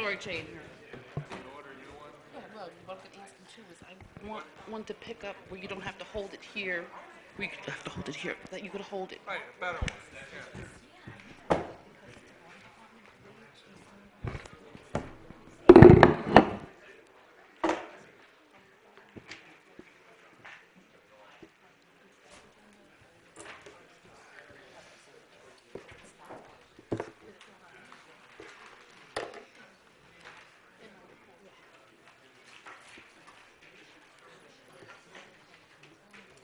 January change. Yeah, well, what I'm gonna ask him too is I want one to pick up where you don't have to hold it here. We have to hold it here, that you could hold it. Right, a better one.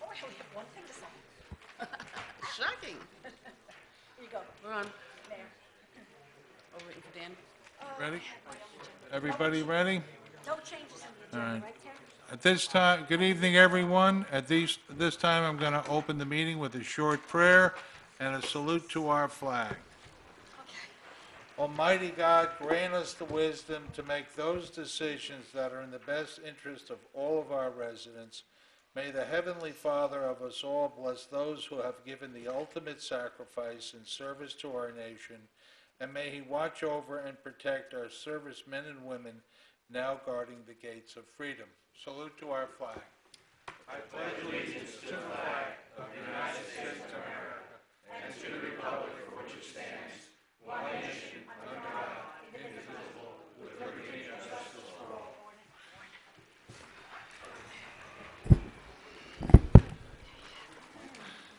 Oh, I only have one thing to say. Shocking. Here you go, We're on. Mayor. Oh, waiting for Dan. Ready? Everybody ready? No changes in the All agenda, right. right, Terry? At this time, good evening, everyone. At this time, I'm going to open the meeting with a short prayer and a salute to our flag. Almighty God, grant us the wisdom to make those decisions that are in the best interest of all of our residents. May the Heavenly Father of us all bless those who have given the ultimate sacrifice in service to our nation, and may He watch over and protect our servicemen and women now guarding the gates of freedom. Salute to our flag. I pledge allegiance to the flag of the United States of America and to the republic for which it stands, one nation, under God, indivisible, with liberty and justice for all.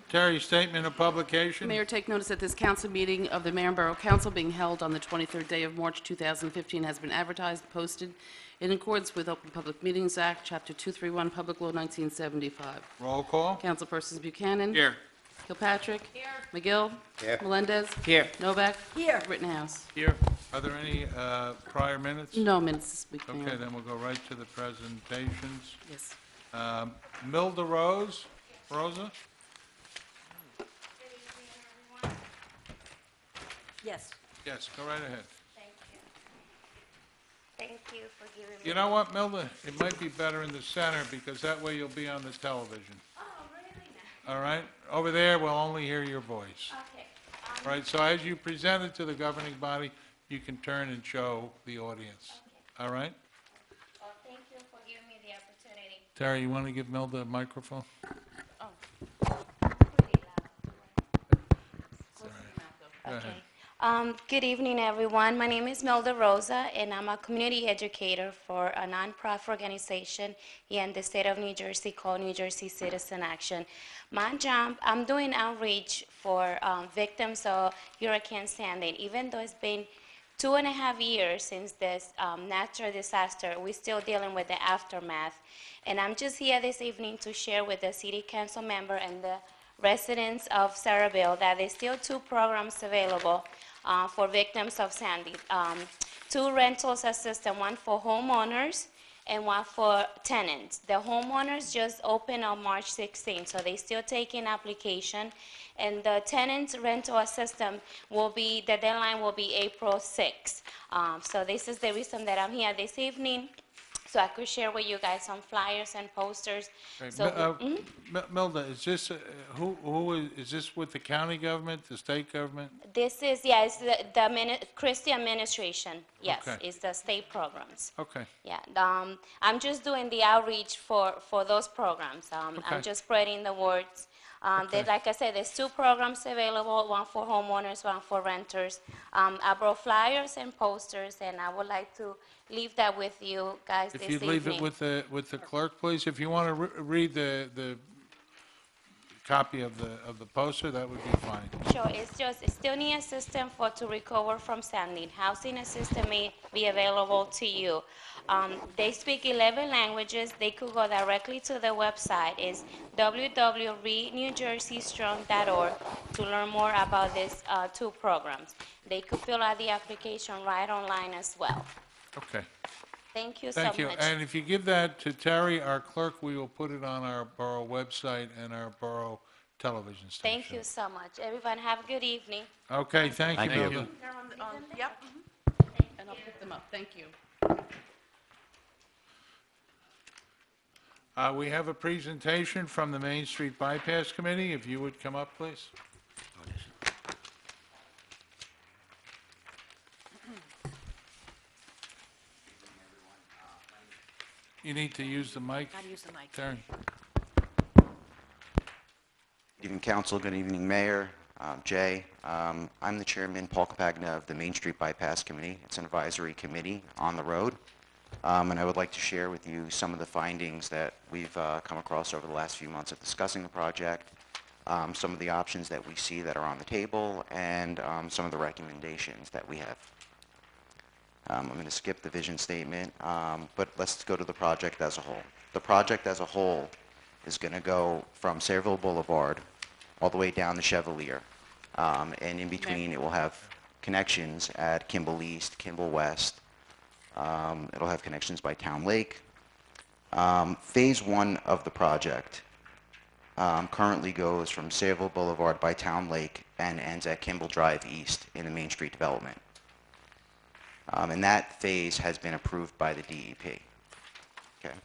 Terry, statement of publication. Mayor, take notice that this council meeting of the Mayor and Borough Council being held on the 23rd day of March 2015 has been advertised and posted in accordance with Open Public Meetings Act, Chapter 231, Public Law 1975. Roll call. Councilpersons Buchanan. Here. Kilpatrick. Here. McGill. Here. Melendez. Here. Novak. Here. Rittenhouse. Here. Are there any prior minutes? No minutes this week, Mayor. Okay, then we'll go right to the presentations. Yes. Milda Rosa? Yes. Yes, go right ahead. Thank you. Thank you for giving me. You know what, Milda? It might be better in the center because that way you'll be on the television. Oh, really? All right? Over there, we'll only hear your voice. Okay. All right, so as you present it to the governing body, you can turn and show the audience. All right? Well, thank you for giving me the opportunity. Terry, you want to give Milda a microphone? Oh, Pretty loud. close to the mouth, though. Go ahead. Okay. Good evening, everyone. My name is Milda Rosa, and I'm a community educator for a nonprofit organization here in the state of New Jersey called New Jersey Citizen Action. My job, I'm doing outreach for victims of Hurricane Sandy. Even though it's been 2.5 years since this natural disaster, we're still dealing with the aftermath. And I'm just here this evening to share with the city council member and the residents of Sayreville that there's still 2 programs available for victims of Sandy. 2 rentals assistance, one for homeowners and one for tenants. The homeowners just opened on March 16th, so they still taking application. And the tenants rental assistance will be, the deadline will be April 6th. So this is the reason that I'm here this evening, so I could share with you guys some flyers and posters. Okay, So, Milda, is this, is this with the county government, the state government? this is, yeah, it's the Christie administration, yes, Okay. it's the state programs. Okay, Yeah, I'm just doing the outreach for those programs. Okay. I'm just spreading the words. Okay. Like I said, there's 2 programs available, one for homeowners, one for renters. I brought flyers and posters, and I would like to leave that with you guys this if evening. you'd leave it with the clerk, please. If you want to read the copy of the poster, that would be fine. Sure, it's still need assistance to recover from Sandy. Housing assistance may be available to you. They speak 11 languages. They could go directly to the website. It's www.readnewjerseystrong.org to learn more about these 2 programs. They could fill out the application right online as well. Okay, Thank you so thank you. much. And if you give that to Terry, our clerk, we will put it on our borough website and our borough television station. Thank you so much. Everyone have a good evening. Okay, thank you, Thank you. Milda. They're on, yep. And I'll pick them up. Thank you. We have a presentation from the Main Street Bypass Committee. If you would come up, please. You need to use the mic. Gotta use the mic. Darren. Good evening, Council. Good evening, Mayor. Jay, I'm the Chairman, Paul Capagna, of the Main Street Bypass Committee. It's an advisory committee on the road. And I would like to share with you some of the findings that we've come across over the last few months of discussing the project, some of the options that we see that are on the table, and some of the recommendations that we have. I'm going to skip the vision statement, but let's go to the project as a whole. The project as a whole is going to go from Sayreville Boulevard all the way down to Chevalier. And in between, it will have connections at Kimball East, Kimball West. It'll have connections by Town Lake. Phase 1 of the project currently goes from Sayreville Boulevard by Town Lake and ends at Kimball Drive East in the Main Street development. And that phase has been approved by the DEP. Okay.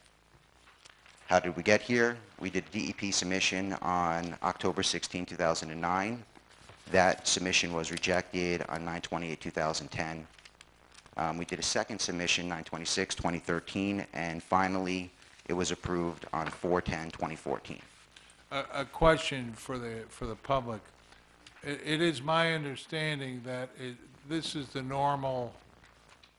How did we get here? We did a DEP submission on October 16, 2009. That submission was rejected on 9/28/2010. We did a second submission, 9/26/2013, and finally, it was approved on 4/10/2014. A question for the public. It is my understanding that this is the normal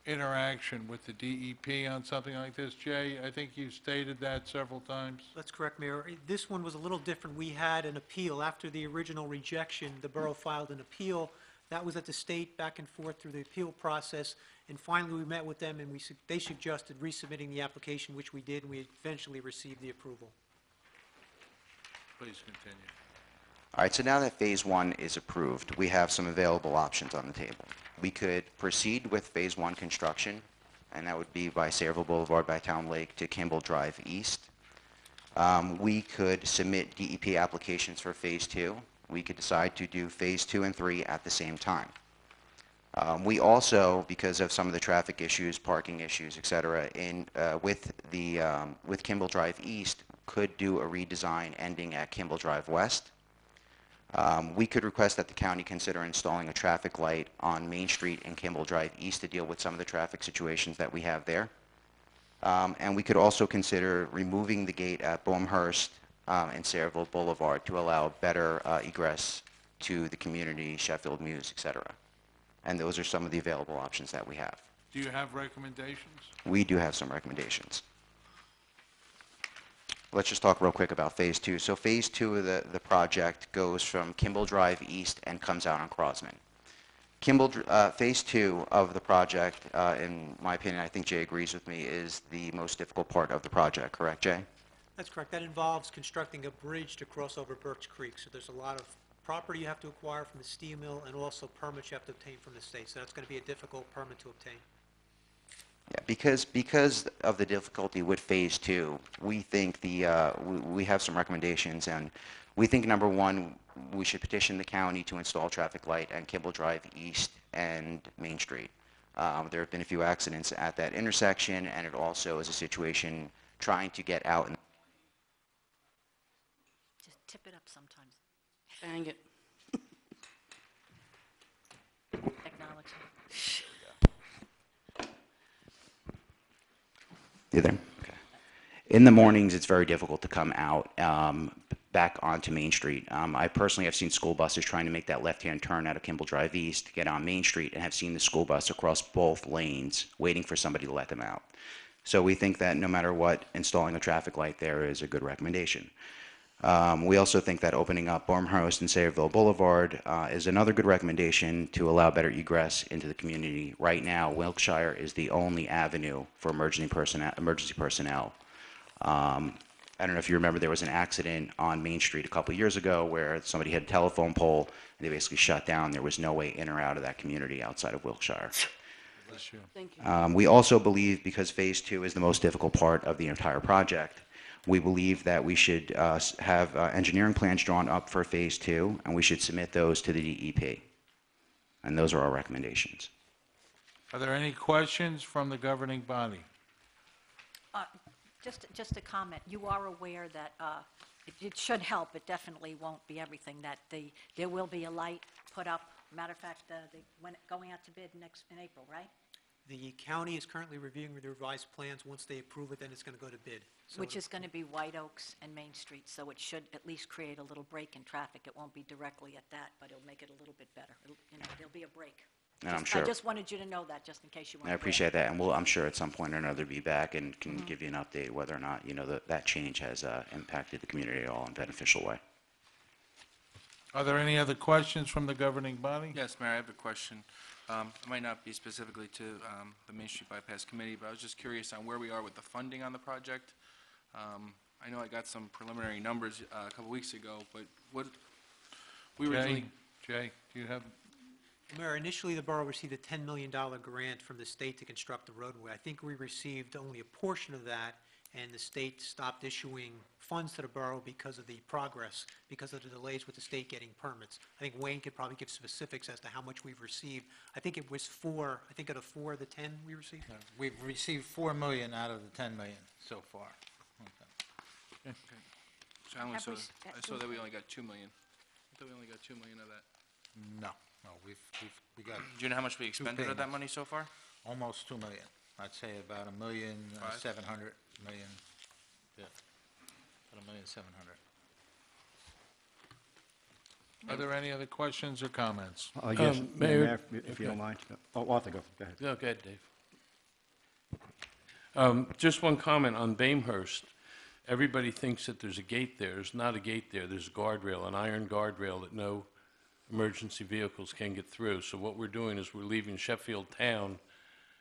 interaction with the DEP on something like this. Jay, I think you stated that several times. That's correct, Mayor. This one was a little different. We had an appeal. After the original rejection, the borough filed an appeal. That was at the state, back and forth through the appeal process, and finally we met with them, and they suggested resubmitting the application, which we did, and we eventually received the approval. Please continue. All right, so now that Phase 1 is approved, we have some available options on the table. We could proceed with Phase 1 construction, and that would be by Sayreville Boulevard by Town Lake to Kimball Drive East. We could submit DEP applications for Phase 2. We could decide to do Phase 2 and 3 at the same time. We also, because of some of the traffic issues, parking issues, et cetera, with Kimball Drive East, could do a redesign ending at Kimball Drive West. We could request that the county consider installing a traffic light on Main Street and Kimball Drive East to deal with some of the traffic situations that we have there. And we could also consider removing the gate at Boehmhurst and Sayreville Boulevard to allow better egress to the community, Sheffield Mews, et cetera. And those are some of the available options that we have. Do you have recommendations? We do have some recommendations. Let's just talk real quick about Phase 2. So Phase 2 of the project goes from Kimball Drive East and comes out on Crosman. Phase 2 of the project, in my opinion, I think Jay agrees with me, is the most difficult part of the project. Correct, Jay? That's correct. That involves constructing a bridge to cross over Birch Creek, so there's a lot of property you have to acquire from the steel mill and also permits you have to obtain from the state, so that's going to be a difficult permit to obtain. Yeah, because of the difficulty with Phase 2, we think we have some recommendations, and we think, number one, we should petition the county to install traffic light at Kimball Drive East and Main Street. There have been a few accidents at that intersection, and it also is a situation trying to get out. Just tip it up sometimes. Bang it. Technology. You there? Okay. In the mornings, it's very difficult to come out back onto Main Street. I personally have seen school buses trying to make that left-hand turn out of Kimball Drive East to get on Main Street, and have seen the school bus across both lanes waiting for somebody to let them out. So we think that no matter what, installing a traffic light there is a good recommendation. We also think that opening up Boehmhurst and Sayreville Boulevard is another good recommendation to allow better egress into the community. Right now, Wilkshire is the only avenue for emergency personnel. I don't know if you remember, there was an accident on Main Street a couple years ago where somebody had a telephone pole and they basically shut down. There was no way in or out of that community outside of Wilkshire. Bless you. Thank you. We also believe, because Phase 2 is the most difficult part of the entire project, we believe that we should have engineering plans drawn up for Phase 2, and we should submit those to the DEP. And those are our recommendations. Are there any questions from the governing body? Just a comment. You are aware that it should help. It definitely won't be everything. That there will be a light put up. Matter of fact, going out to bid in April, right? The county is currently reviewing the revised plans. Once they approve it, then it's going to go to bid. So Which is going to be White Oaks and Main Street, so it should at least create a little break in traffic. It won't be directly at that, but it'll make it a little bit better. There'll be a break. And I'm I sure, just wanted you to know that, just in case you weren't I aware. appreciate that, and I'm sure at some point or another be back and can give you an update whether or not, that change has impacted the community at all in a beneficial way. Are there any other questions from the governing body? Yes, Mayor, I have a question. It might not be specifically to the Main Street Bypass Committee, but I was just curious on where we are with the funding on the project. I know I got some preliminary numbers a couple weeks ago, but we originally... Jay, do you have, Mayor, initially, the borough received a $10 million grant from the state to construct the roadway. I think we received only a portion of that, and the state stopped issuing funds to the borough because of the progress, because of the delays with the state getting permits. I think Wayne could probably give specifics as to how much we've received. I think it was four, I think out of four of the 10 we received. We've received $4 million out of the 10 million so far. So I only Have saw, we s- I saw that we only got 2 million. I thought we only got 2 million of that. No, we got Do you know how much we expended of that payments. money so far? almost 2 million. I'd say about $1.7 million, Five? yeah, about $1.7 million. are there any other questions or comments? Yes, Mayor, Mayor, if you okay. don't mind. Oh, Arthur, go ahead. No, go ahead, Dave. Just one comment on Bamehurst. Everybody thinks that there's a gate there. There's not a gate there. There's a guardrail, an iron guardrail that no emergency vehicles can get through. So what we're doing is we're leaving Sheffield Town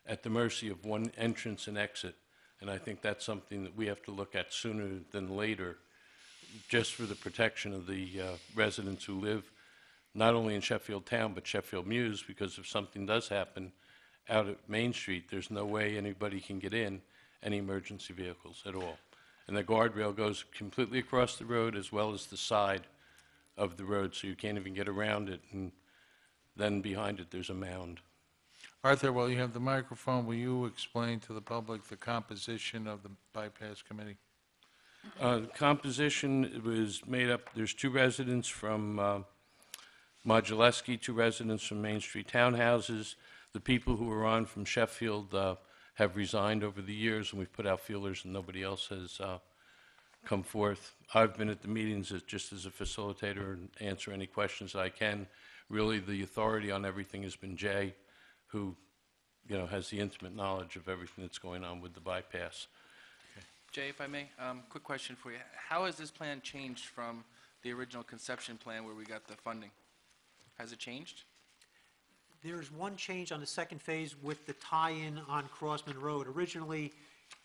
at the mercy of one entrance and exit. And I think that's something that we have to look at sooner than later, just for the protection of the residents who live not only in Sheffield Town, but Sheffield Mews, because if something does happen out at Main Street, there's no way anybody can get in, any emergency vehicles at all. And the guardrail goes completely across the road as well as the side of the road, so you can't even get around it, and then behind it, there's a mound. Arthur, while you have the microphone, will you explain to the public the composition of the bypass committee? The composition was made up, there's 2 residents from Modulewski, 2 residents from Main Street Townhouses. The people who were on from Sheffield have resigned over the years, and we've put out feelers, and nobody else has come forth. I've been at the meetings just as a facilitator and answer any questions I can. Really, the authority on everything has been Jay, who, has the intimate knowledge of everything that's going on with the bypass. Jay, if I may, quick question for you. How has this plan changed from the original conception plan where we got the funding? Has it changed? There's one change on the second phase with the tie-in on Crossman Road. Originally,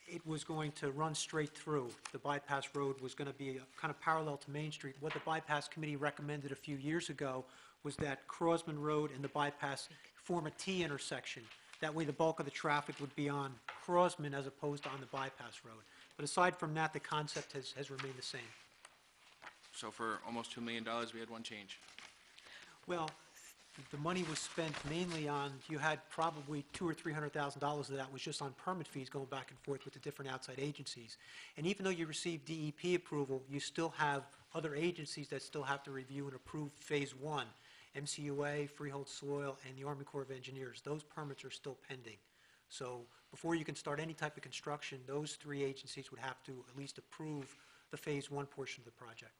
it was going to run straight through. The bypass road was going to be kind of parallel to Main Street. What the bypass committee recommended a few years ago was that Crossman Road and the bypass form a T intersection. That way, the bulk of the traffic would be on Crossman as opposed to on the bypass road. But aside from that, the concept has remained the same. So for almost $2 million, we had one change. Well, the money was spent mainly on, you had probably $200,000 or $300,000 of that was just on permit fees going back and forth with the different outside agencies. And even though you received DEP approval, you still have other agencies that still have to review and approve Phase 1, MCUA, Freehold Soil, and the Army Corps of Engineers. Those permits are still pending. So before you can start any type of construction, those 3 agencies would have to at least approve the Phase 1 portion of the project.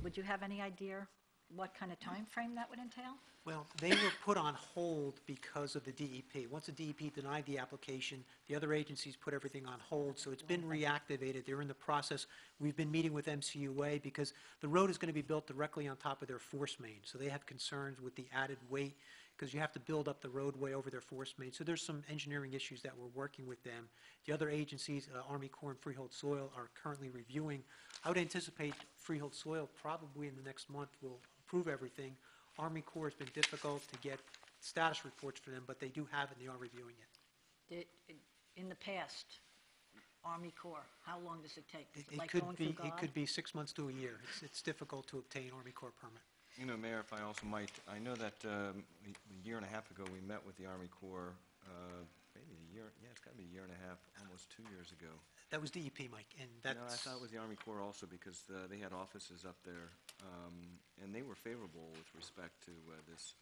Would you have any idea what kind of time frame that would entail? Well, they were put on hold because of the DEP. Once the DEP denied the application, the other agencies put everything on hold, so it's been reactivated. They're in the process. We've been meeting with MCUA because the road is going to be built directly on top of their force main, so they have concerns with the added weight because you have to build up the roadway over their force main. So there's some engineering issues that we're working with them. The other agencies, Army Corps and Freehold Soil, are currently reviewing. I would anticipate Freehold Soil probably in the next month will approve everything. Army Corps has been difficult to get status reports for them, but they do have it, and they are reviewing it. In the past, Army Corps, how long does it take? Is it It like could going be, through it God? could be 6 months to a year. It's difficult to obtain Army Corps permit. Mayor, if I also might, I know that a year and a half ago, we met with the Army Corps, maybe a year, it's got to be a year and a half, almost 2 years ago. That was DEP, Mike, and No, I that's, thought it was the Army Corps also because they had offices up there, and they were favorable with respect to this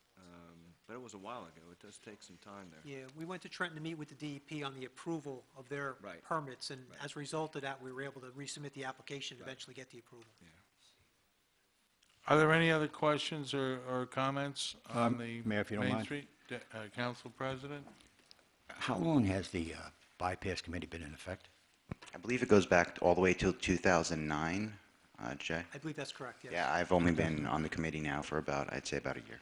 But it was a while ago. It does take some time there. Yeah, we went to Trenton to meet with the DEP on the approval of their Right. permits, and Right. as a result of that, we were able to resubmit the application and Right. eventually get the approval. Are there any other questions or comments on the Mayor, if you don't Main mind. Street? Council President? How long has the bypass committee been in effect? I believe it goes back all the way till 2009, Jay? I believe that's correct, yes. Yeah, I've only been on the committee now for about, I'd say about a year.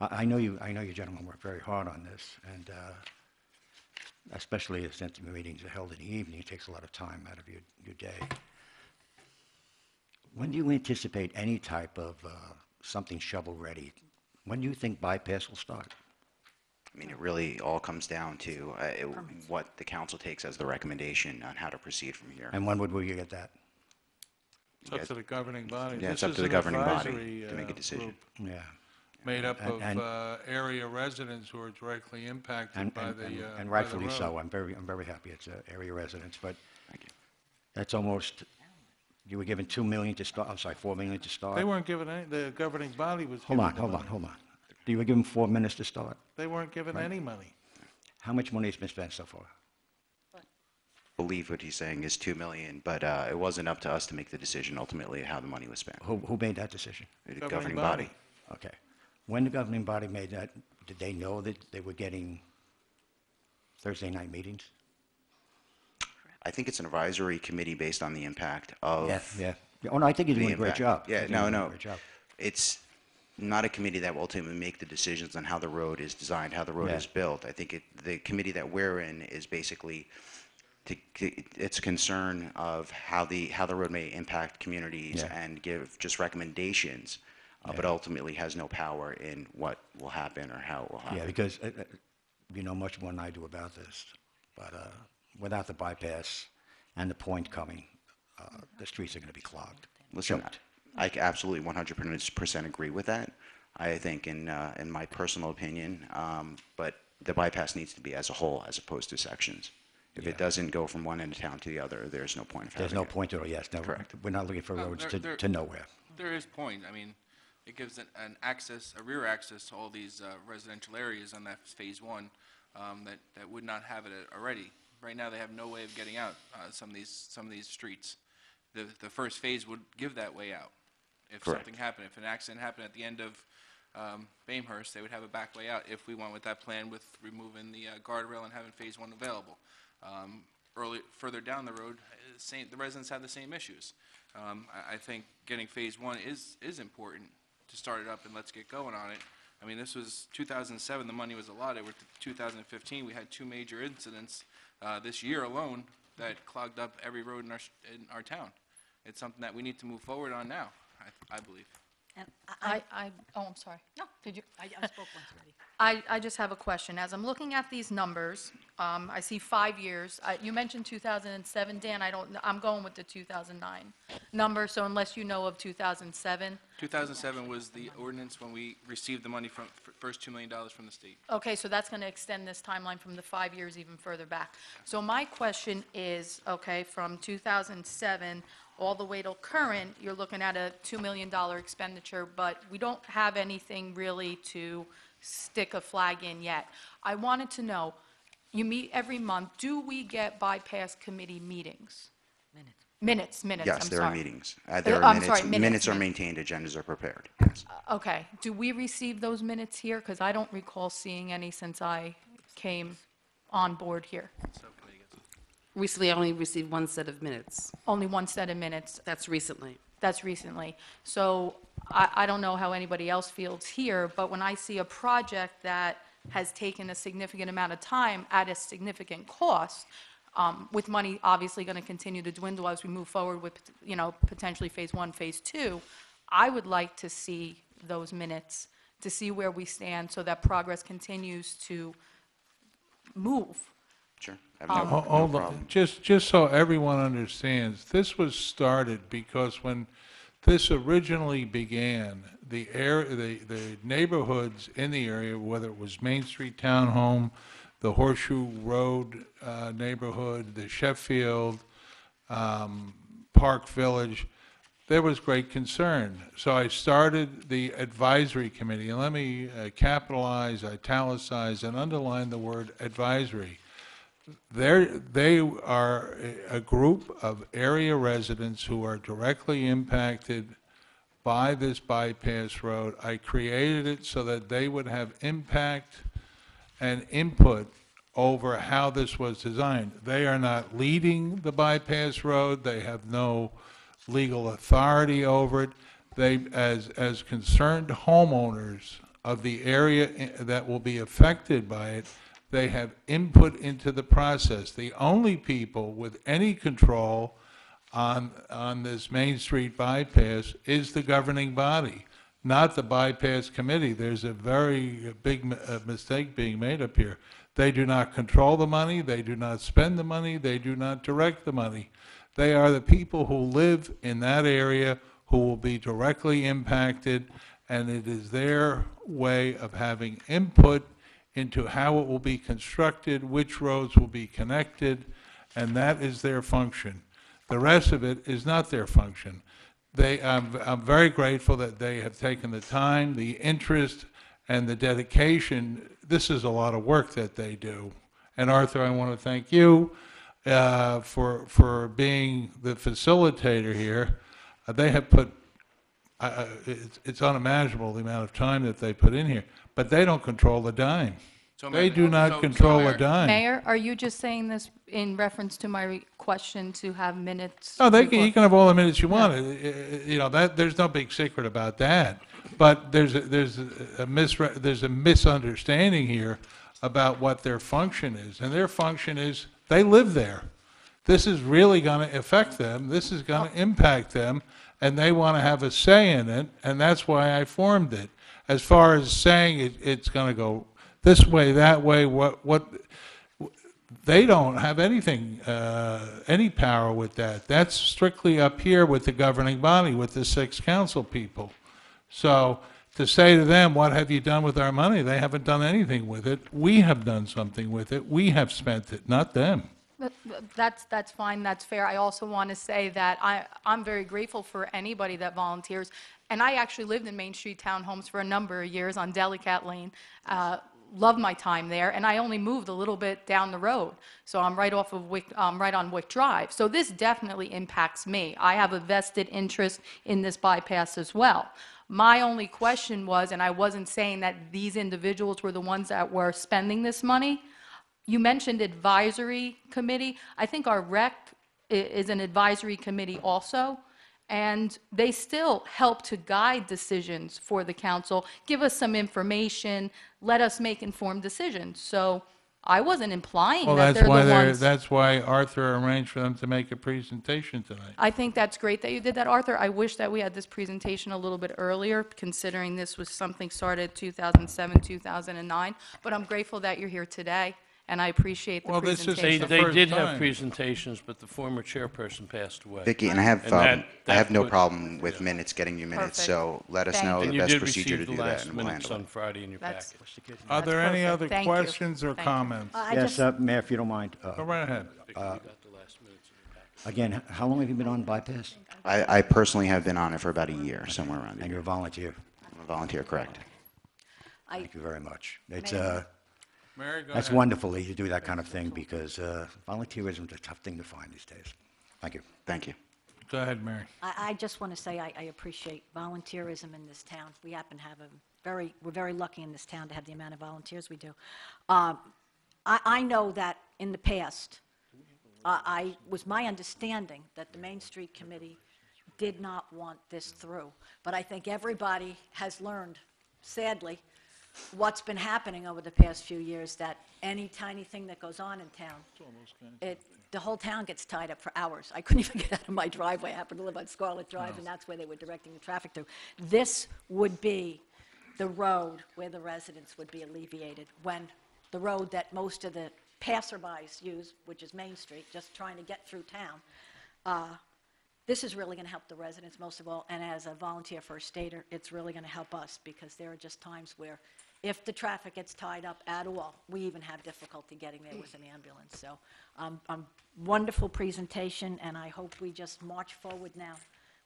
I know you gentlemen work very hard on this, and especially since the meetings are held in the evening, it takes a lot of time out of your day. When do you anticipate any type of something shovel-ready? When do you think bypass will start? I mean, it really all comes down to what the council takes as the recommendation on how to proceed from here. And when would we get that? It's up to the governing body. Yeah, it's This up is to the an governing body advisory, to make a decision. group Yeah. Made up And- of area residents who are directly impacted by the And by the rightfully so. road. I'm very happy it's area residents, but Thank you. that's almost, you were given 2 million to start, I'm sorry, 4 million to start? They weren't given any, the governing body was Hold given on, the hold money. on. You were given 4 minutes to start. They weren't given any money. How much money has been spent so far? Believe what he's saying is 2 million, but it wasn't up to us to make the decision ultimately how the money was spent. Who made that decision? The Governing governing body. body. Okay. When the governing body made that, did they know that they were getting Thursday night meetings? I think it's an advisory committee based on the impact of Yeah. Oh, no, I think you're the doing a great impact. job. I Yeah, think you're no, doing a no. great job. It's not a committee that will ultimately make the decisions on how the road is designed, how the road Yeah. is built. I think the committee that we're in is basically its concern of how the road may impact communities Yeah. and give just recommendations, but Yeah. ultimately has no power in what will happen or how it will happen. Yeah, because you know much more than I do about this, but without the bypass and the point coming, the streets are going to be clogged. Listen, Choked. I absolutely 100% agree with that. I think in my personal opinion, but the bypass needs to be as a whole as opposed to sections. If Yeah. it doesn't go from one end of town to the other, there's no point of There's having no it. point to it, yes. No, Correct. we're not looking for No, roads there- to nowhere. There is point. I mean, it gives an access, a rear access to all these residential areas on that phase one that would not have it already. Right now, they have no way of getting out some of these streets. The first phase would give that way out. If Correct. something happened, if an accident happened at the end of Bamehurst, they would have a back way out if we went with that plan with removing the guardrail and having phase one available. Further down the road, the residents have the same issues. I think getting phase one is important to start it up and let's get going on it. I mean, this was 2007, the money was allotted. We're 2015, we had 2 major incidents this year alone that clogged up every road in our town. It's something that we need to move forward on now, I believe. And I'm sorry. no, Did you? I spoke once already. I just have a question. As I'm looking at these numbers, I see 5 years. You mentioned 2007, Dan, I'm going with the 2009 number, so unless you know of 2007. 2007 was the ordinance when we received the money from, first $2 million from the state. Okay, so that's going to extend this timeline from the 5 years even further back. So my question is, okay, from 2007 all the way till current, you're looking at a $2 million expenditure, but we don't have anything really to stick a flag in yet. I wanted to know, you meet every month, do we get bypass committee meetings? Minutes. Minutes, I'm Yes, there are sorry. meetings. There are I'm minutes. sorry, Minutes are minutes. maintained, agendas are prepared, yes. Okay, do we receive those minutes here? Because I don't recall seeing any since I came on board here. Subcommittee gets it. Recently, I only received one set of minutes. Only one set of minutes. That's recently. That's recently. So I don't know how anybody else feels here, but when I see a project that has taken a significant amount of time at a significant cost, with money obviously going to continue to dwindle as we move forward with, potentially phase one, phase two, I would like to see those minutes to see where we stand so that progress continues to move. Sure. I have no Hold problem. on, just so everyone understands, this was started because when this originally began, the neighborhoods in the area, whether it was Main Street Townhome, the Horseshoe Road neighborhood, the Sheffield, Park Village, there was great concern. So I started the advisory committee, and let me capitalize, italicize, and underline the word advisory. They are a group of area residents who are directly impacted by this bypass road. I created it so that they would have impact and input over how this was designed. They are not leading the bypass road. They have no legal authority over it. They, as concerned homeowners of the area that will be affected by it, they have input into the process. The only people with any control on this Main Street bypass is the governing body, not the bypass committee. There's a very big mistake being made up here. They do not control the money, they do not spend the money, they do not direct the money. They are the people who live in that area who will be directly impacted, and it is their way of having input into how it will be constructed, which roads will be connected, and that is their function. The rest of it is not their function. I'm very grateful that they have taken the time, the interest, and the dedication. This is a lot of work that they do. And Arthur, I want to thank you for being the facilitator here. They have put, it's unimaginable the amount of time that they put in here, but they don't control the dime. So, They Mayor- do not so- control so, a dime. Mayor, are you just saying this in reference to my question to have minutes? No, you before- can have all the minutes you want. You know, there's no big secret about that. But there's a misunderstanding here about what their function is. And their function is, they live there. This is really going to affect them. This is going to impact them, and they want to have a say in it, and that's why I formed it. As far as saying it's going to go this way, that way, they don't have anything, any power with that. That's strictly up here with the governing body, with the 6 council people. So to say to them, what have you done with our money? They haven't done anything with it. We have done something with it. We have spent it, not them. That's fine, that's fair. I also want to say that I'm very grateful for anybody that volunteers. And I actually lived in Main Street Townhomes for a number of years on Delicat Lane. Loved my time there, and I only moved a little bit down the road. So I'm right off of right on Wick Drive. So this definitely impacts me. I have a vested interest in this bypass as well. My only question was, and I wasn't saying that these individuals were the ones that were spending this money. You mentioned advisory committee. I think our rec is an advisory committee also, and they still help to guide decisions for the council, give us some information, let us make informed decisions. So I wasn't implying Well, that they're the ones. that's why Arthur arranged for them to make a presentation tonight. I think that's great that you did that, Arthur. I wish that we had this presentation a little bit earlier, considering this was something started 2007, 2009. But I'm grateful that you're here today, and I appreciate the Well, this is presentation. the They first did have time. presentations, but the former chairperson passed away. Vicky, and I have that no put- problem with minutes, getting you minutes, Perfect. so let us Thank know you. the And you best did procedure to receive do the that, last and we'll minutes handle it. on Friday in your That's- package. Are there any perfect. other Thank you. questions or Thank you. comments? Yes, Mayor, if you don't mind. Go right ahead. Again, how long have you been on bypass? I personally have been on it for about a year, somewhere around And there. you're a volunteer. I'm a volunteer, correct? Thank you very much. It's, Mary, go that's ahead. wonderful that you do that kind of thing, because volunteerism is a tough thing to find these days. Thank you. Thank you. Go ahead, Mary. I just want to say I appreciate volunteerism in this town. We happen to have we're very lucky in this town to have the amount of volunteers we do. I know that in the past, was my understanding that the Main Street Committee did not want this through. But I think everybody has learned, sadly, what's been happening over the past few years, that any tiny thing that goes on in town, the whole town gets tied up for hours. I couldn't even get out of my driveway. I happen to live on Scarlet Drive, and that's where they were directing the traffic through. This would be the road where the residents would be alleviated, when the road that most of the passerbys use, which is Main Street, just trying to get through town. This is really going to help the residents most of all, and as a volunteer first aider, it's really going to help us, because there are just times where if the traffic gets tied up at all, we even have difficulty getting there with an ambulance. So wonderful presentation, and I hope we just march forward now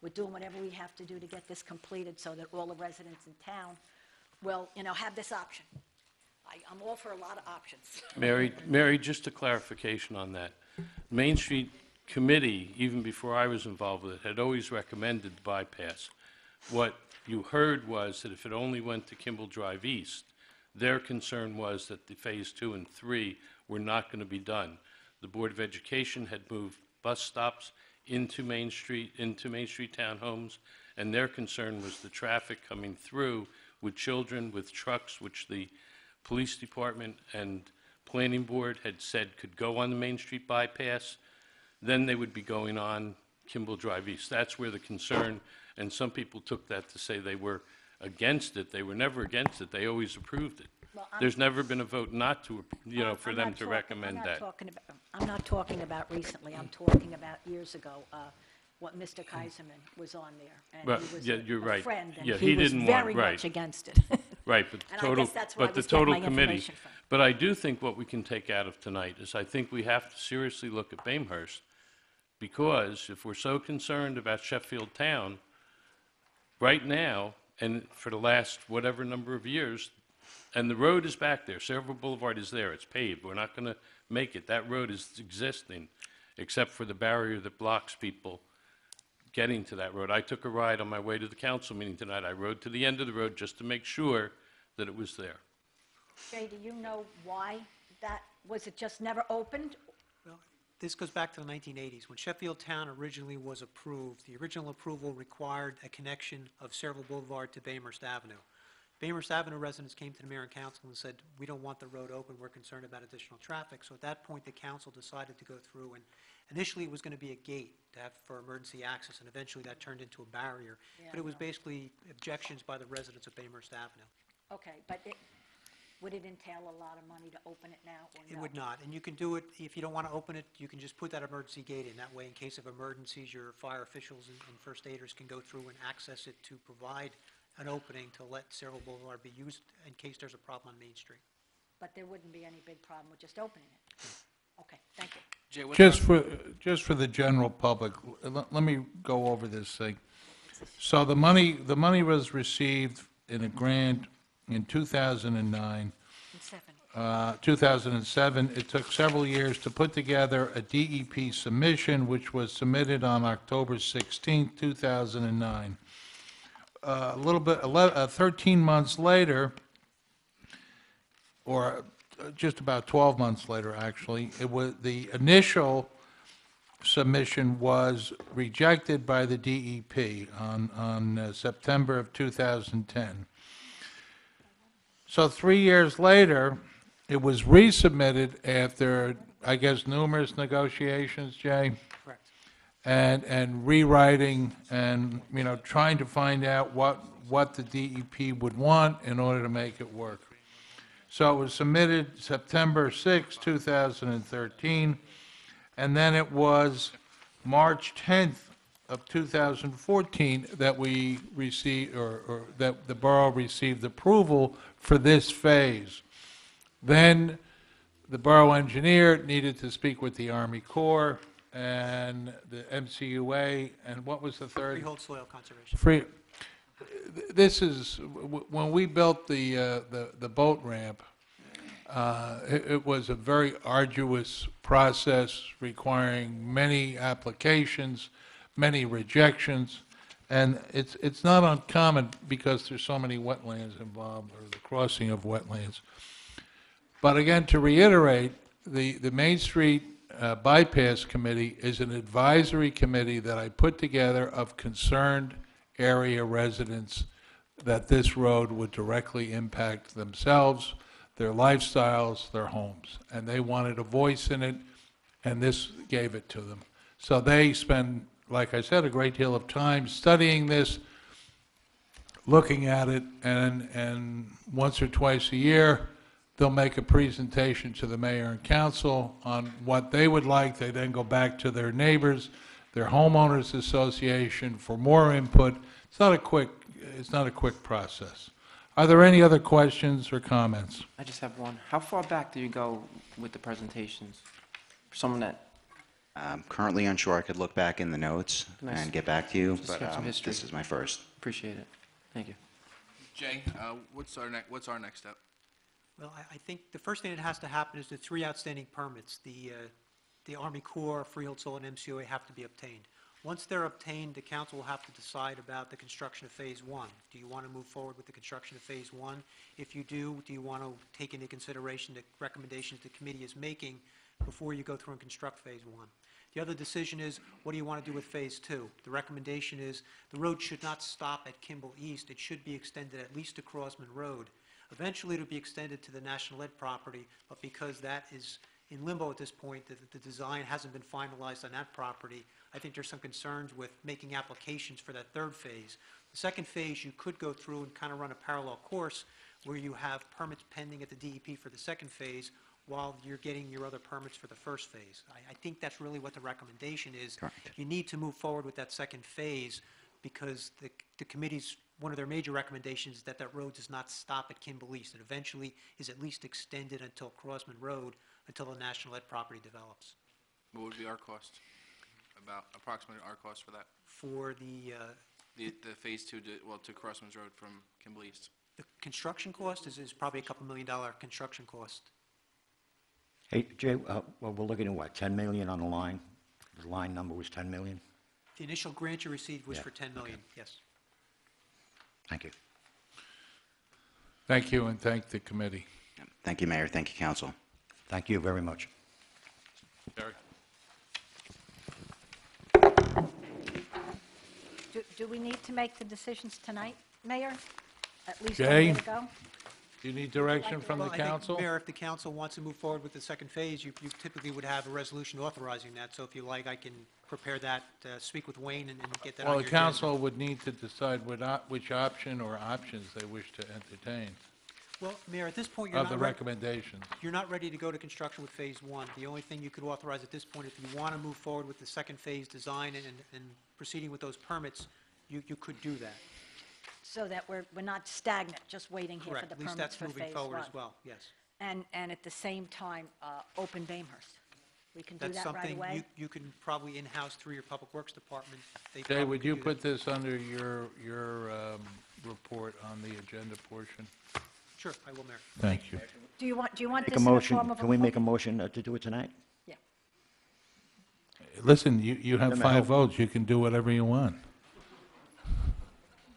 We're doing whatever we have to do to get this completed so that all the residents in town will, have this option. I'm all for a lot of options. Mary, just a clarification on that. Main Street Committee, even before I was involved with it, had always recommended the bypass. What you heard was that if it only went to Kimball Drive East, their concern was that the Phase 2 and 3 were not going to be done. The Board of Education had moved bus stops into Main Street townhomes, and their concern was the traffic coming through with children, with trucks, which the Police Department and Planning Board had said could go on the Main Street bypass. Then they would be going on Kimball Drive East. That's where the concern, and some people took that to say they were against it. They were never against it. They always approved it. Well, There's never been a vote not to, for I'm them not to talking- recommend that. I'm not talking about recently, I'm talking about years ago, what Mr. Kaiserman was on there. Well, And he was yeah, a you're right. friend, and Yeah, he he was didn't want- very right. much against it. Right, but the And I total, guess that's where I but the was getting total my committee. information from. But I do think what we can take out of tonight is I think we have to seriously look at Bamehurst, because if we're so concerned about Sheffield Town, right now, and for the last whatever number of years, and the road is back there, Sayreville Boulevard is there, it's paved, we're not going to make it. That road is existing, except for the barrier that blocks people getting to that road. I took a ride on my way to the council meeting tonight. I rode to the end of the road just to make sure that it was there. Jay, do you know why was it just never opened? Well, this goes back to the 1980s. When Sheffield Town originally was approved, the original approval required a connection of Sayreville Boulevard to Bamehurst Avenue. Bamehurst Avenue residents came to the mayor and council and said, we don't want the road open, we're concerned about additional traffic. So at that point, the council decided to go through, and initially it was going to be a gate to have for emergency access, and eventually that turned into a barrier. Yeah, But it was I know. basically objections by the residents of Bamehurst Avenue. Okay, but would it entail a lot of money to open it now, or no? It would not, and you can do it, if you don't want to open it, you can just put that emergency gate in. That way, in case of emergencies, your fire officials and first aiders can go through and access it to provide an opening to let Sayreville Boulevard be used in case there's a problem on Main Street. But there wouldn't be any big problem with just opening it? Okay, thank you. Jay, what Just for the general public, let me go over this thing. So the money was received in a grant in 2009. 2007. It took several years to put together a DEP submission, which was submitted on October 16, 2009. A little bit, 13 months later, or just about 12 months later, actually, it was, the initial submission was rejected by the DEP on September of 2010. So 3 years later, it was resubmitted after, I guess, numerous negotiations, Jay? Correct. And rewriting and, trying to find out what the DEP would want in order to make it work. So it was submitted September 6, 2013, and then it was March 10th of 2014 that we received, or that the borough received approval for this phase. Then the borough engineer needed to speak with the Army Corps and the MCUA, and what was the third? Freehold soil conservation. This is, when we built the boat ramp, it was a very arduous process requiring many applications, many rejections, and it's not uncommon because there's so many wetlands involved, or the crossing of wetlands. But again, to reiterate, the Main Street Bypass Committee is an advisory committee that I put together of concerned area residents that this road would directly impact themselves, their lifestyles, their homes. And they wanted a voice in it, and this gave it to them. So they spend, like I said, a great deal of time studying this, looking at it, and once or twice a year, they'll make a presentation to the mayor and council on what they would like. They then go back to their neighbors, their homeowners association for more input. It's not a quick process. Are there any other questions or comments? I just have one. How far back do you go with the presentations? For someone that Currently unsure. I could look back in the notes Nice. and get back to you, Just but have some history. this is my first. Appreciate it. Thank you. Jay, what's our next step? Well, I think the first thing that has to happen is the three outstanding permits. The Army Corps, Freehold Soil, and MCOA have to be obtained. Once they're obtained, the council will have to decide about the construction of Phase 1. Do you want to move forward with the construction of Phase 1? If you do you want to take into consideration the recommendations the committee is making before you go through and construct Phase 1? The other decision is, what do you want to do with Phase 2? The recommendation is the road should not stop at Kimball East. It should be extended at least to Crossman Road. Eventually, it'll be extended to the National Ed property, but because that is in limbo at this point, the design hasn't been finalized on that property, I think there's some concerns with making applications for that third phase. The second phase, you could go through and kind of run a parallel course where you have permits pending at the DEP for the second phase while you're getting your other permits for the first phase. I think that's really what the recommendation is. Correct. You need to move forward with that second phase because the committee's, one of their major recommendations is that that road does not stop at Kimball East. It eventually is at least extended until Crossman Road, until the National Ed property develops. What would be our cost? About approximately our cost for that? For the Phase 2 to Crossman's Road from Kimball East. the construction cost is probably a couple $1 million construction cost. Hey, Jay, well, we're looking at what, 10 million on the line? The line number was 10 million? The initial grant you received was Yeah, for 10 million, okay. yes. Thank you. Thank you, and thank the committee. Thank you, Mayor. Thank you, Council. Thank you very much. Jerry? Do we need to make the decisions tonight, Mayor? At least Jay? one way to go? Do you need direction from the Well, I think, council? Mayor, if the council wants to move forward with the second phase, you typically would have a resolution authorizing that. So if you like, I can prepare that, speak with Wayne and get that on Well, your the agenda. council would need to decide which option or options they wish to entertain Well, Mayor, at this point, you're of the not, recommendations. you're not ready to go to construction with Phase 1. The only thing you could authorize at this point, if you want to move forward with the second phase design and proceeding with those permits, you could do that. So that we're not stagnant, just waiting here for Correct. the At least permits that's for moving Phase forward 1. as well, yes. And at the same time, open Bainhurst. We can do That's that right something away? you can probably in-house through your Public Works Department. They Jay, probably would could you do that. put this under your report on the agenda portion? Sure, I will, Mayor. Thank you. Do you want Make this a in the motion, form of a... can we make a public- motion to do it tonight? Yeah. Listen, you have Chairman, 5 I'll- votes, you can do whatever you want.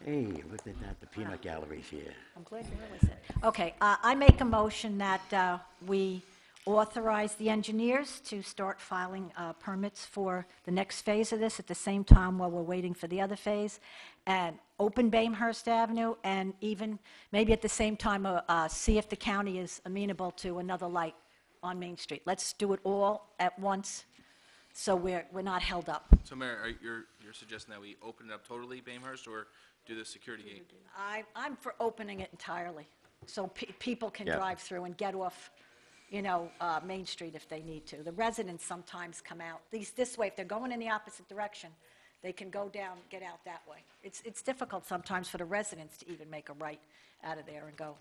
Hey, look at that, the peanut gallery's here. I'm glad you realized that. Okay, I make a motion that we authorize the engineers to start filing permits for the next phase of this at the same time while we're waiting for the other phase, and open Bainhurst Avenue, and even maybe at the same time see if the county is amenable to another light on Main Street. Let's do it all at once, so we're not held up. So Mayor, you're suggesting that we open it up totally, Bainhurst, or do the security gate? I'm for opening it entirely, so people can Yeah. drive through and get off, Main Street if they need to. The residents sometimes come out, at least this way, if they're going in the opposite direction, they can go down, get out that way. It's difficult sometimes for the residents to even make a right out of there and go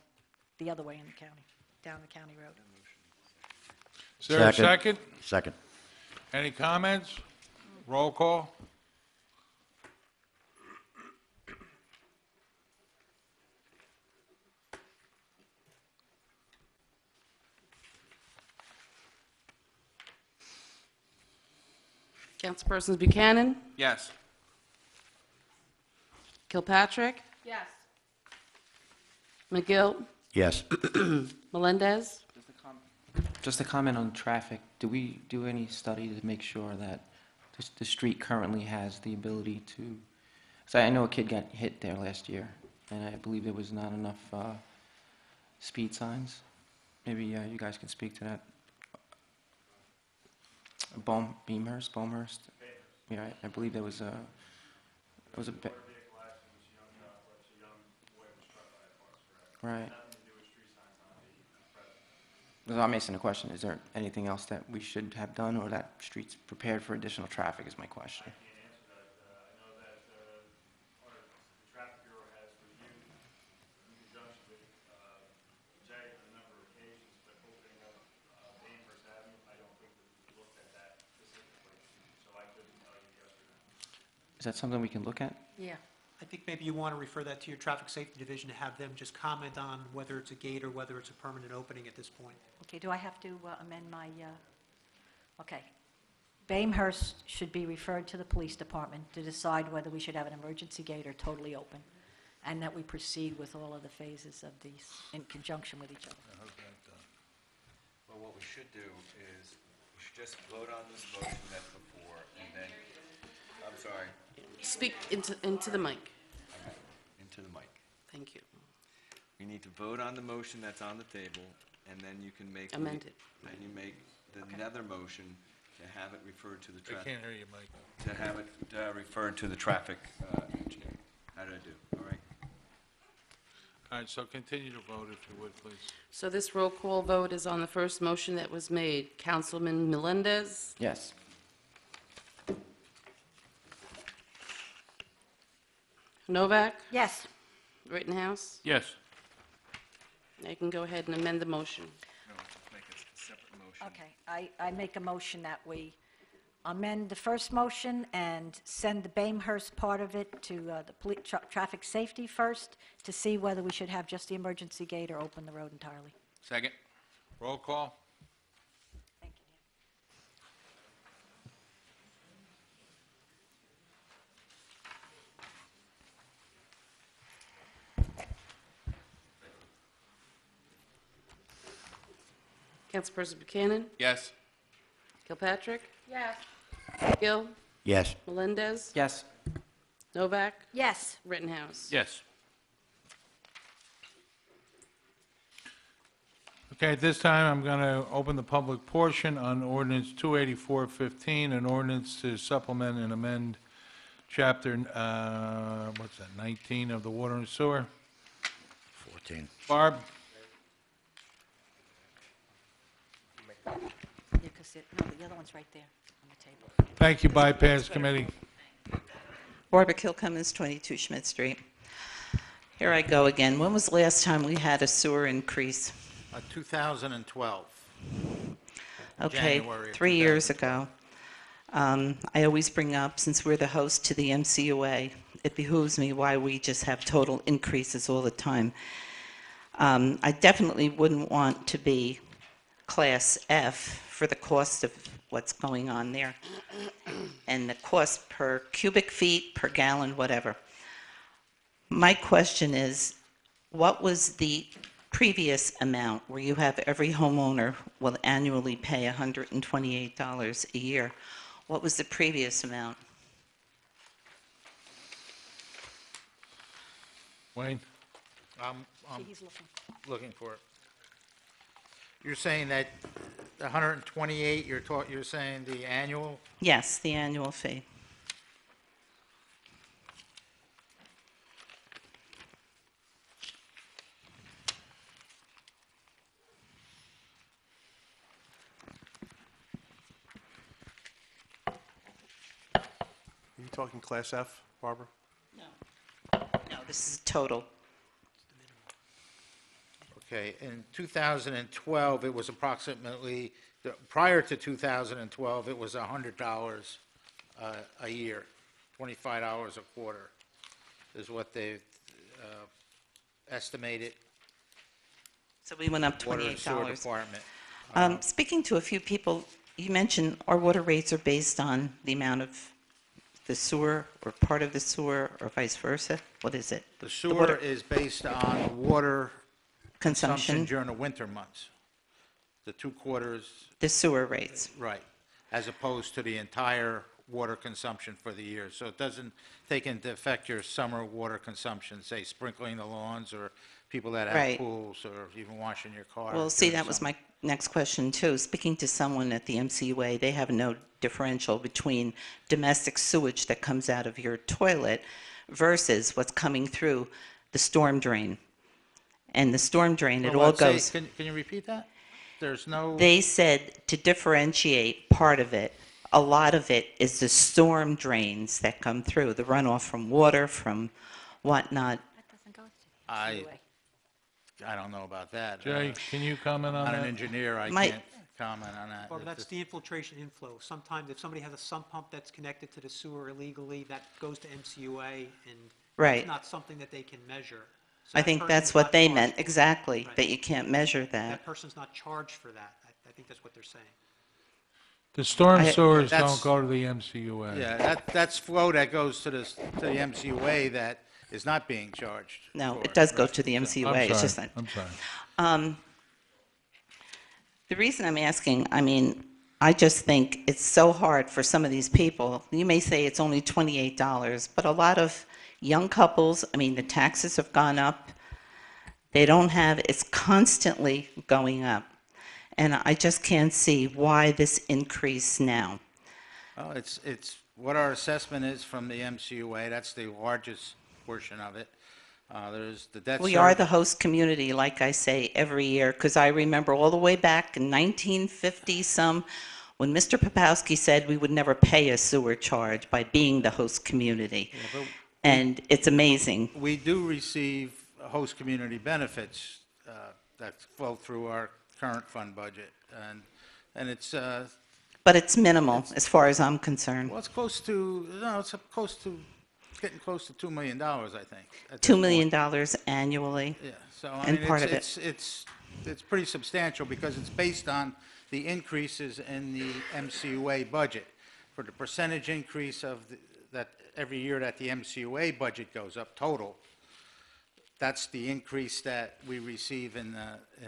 the other way in the county, down the county road. Is there a second? Second. Any comments? Roll call? Councilpersons Buchanan, Yes. Kilpatrick, Yes. McGill, Yes. Melendez. Just a comment on traffic. Do we do any study to make sure that the street currently has the ability to, so I know a kid got hit there last year, and I believe there was not enough speed signs. Maybe you guys can speak to that. Baumhurst? Yeah, I believe there was a, right. I'm asking a question. Is there anything else that we should have done, or that streets prepared for additional traffic is my question? Is that something we can look at? Yeah. I think maybe you want to refer that to your traffic safety division to have them just comment on whether it's a gate or whether it's a permanent opening at this point. Okay, do I have to amend my, okay. Bamehurst should be referred to the police department to decide whether we should have an emergency gate or totally open, and that we proceed with all of the phases of these in conjunction with each other. Well, what we should do is, we should just vote on this motion that's before, and then, I'm sorry, Speak into the mic. into the mic. Thank you. We need to vote on the motion that's on the table, and then you can make. Amend it. And you make another motion to have it referred to the I traffic. can't hear you, Mike. To have it referred to the traffic engineer. How did I do? All right. All right, so continue to vote if you would, please. So this roll call vote is on the first motion that was made. Councilman Melendez? Yes. Novak? Yes. Rittenhouse? Yes. Now you can go ahead and amend the motion. No, just make it a separate motion. Okay, I make a motion that we amend the first motion and send the Bamehurst part of it to the traffic safety first to see whether we should have just the emergency gate or open the road entirely. Second? Roll call? Thank you. Councilperson Buchanan? Yes. Kilpatrick? Yes. Gill? Yes. Melendez? Yes. Novak? Yes. Rittenhouse? Yes. Okay, at this time, I'm going to open the public portion on ordinance 284-15, an ordinance to supplement and amend chapter, what's that, 19 of the Water and Sewer. 14. Barb? Yeah, because the other one's right there on the table. Thank you, Bypass Committee. Barbara Kilcummins, 22 Schmidt Street. Here I go again. When was the last time we had a sewer increase? 2012. Okay, January of 3 years ago. I always bring up, since we're the host to the MCUA, it behooves me why we just have total increases all the time. I definitely wouldn't want to be Class F for the cost of what's going on there, and the cost per cubic feet, per gallon, whatever. My question is, what was the previous amount where you have every homeowner will annually pay $128 a year? What was the previous amount? Wayne? I'm See, he's looking. looking for it. You're saying that 128, you're saying the annual? Yes, the annual fee. Are you talking Class F, Barbara? No, this is total. Okay, in 2012, it was approximately, prior to 2012, it was $100 a year, $25 a quarter is what they've estimated. So we went up Water and Sewer $28. Department. Speaking to a few people, you mentioned our water rates are based on the amount of the sewer or part of the sewer or vice versa? What is it? The water- sewer is based on water consumption Consumption, during the winter months. The 2 quarters, the sewer rates. right, as opposed to the entire water consumption for the year. So it doesn't take into effect your summer water consumption, say sprinkling the lawns or people that have Right. pools or even washing your car. Well, see, during that was summer. my next question, too. Speaking to someone at the MCUA, they have no differential between domestic sewage that comes out of your toilet versus what's coming through the storm drain. And the storm drain, it Well, all let's say- goes... Can you repeat that? There's no... They said to differentiate part of it, a lot of it is the storm drains that come through, the runoff from water, from whatnot. That doesn't go to I CUA. don't know about that. Jay, can you comment on I'm not an that? engineer, I My- can't comment on that. Barbara, that's the infiltration inflow. Sometimes if somebody has a sump pump that's connected to the sewer illegally, that goes to MCUA, and Right. it's not something that they can measure. So I that think person's that's what not they charged meant, for it. exactly, Right. that you can't measure that. That person's not charged for that. I think that's what they're saying. The storm I- sewers That's- don't go to the MCUA. Yeah, that's flow that goes to the MCUA that is not being charged. No, for. it does go Right. to the So- MCUA, it's just that. I'm sorry. The reason I'm asking, I mean, I just think it's so hard for some of these people. You may say it's only $28, but a lot of young couples, I mean, the taxes have gone up. They don't have, it's constantly going up. And I just can't see why this increase now. Well, it's what our assessment is from the MCUA. That's the largest portion of it. There's the debt We are service. the host community, like I say, every year, because I remember all the way back in 1950-some, when Mr. Popowski said we would never pay a sewer charge by being the host community. but And it's amazing. We do receive host community benefits that flow through our current fund budget, and it's But it's minimal, as far as I'm concerned. well, it's close to getting close to $2 million, I think. at this $2 million point. annually. Yeah, so I And mean, part of it's pretty substantial because it's based on the increases in the MCUA budget. For the percentage increase that every year that the MCUA budget goes up total, that's the increase that we receive in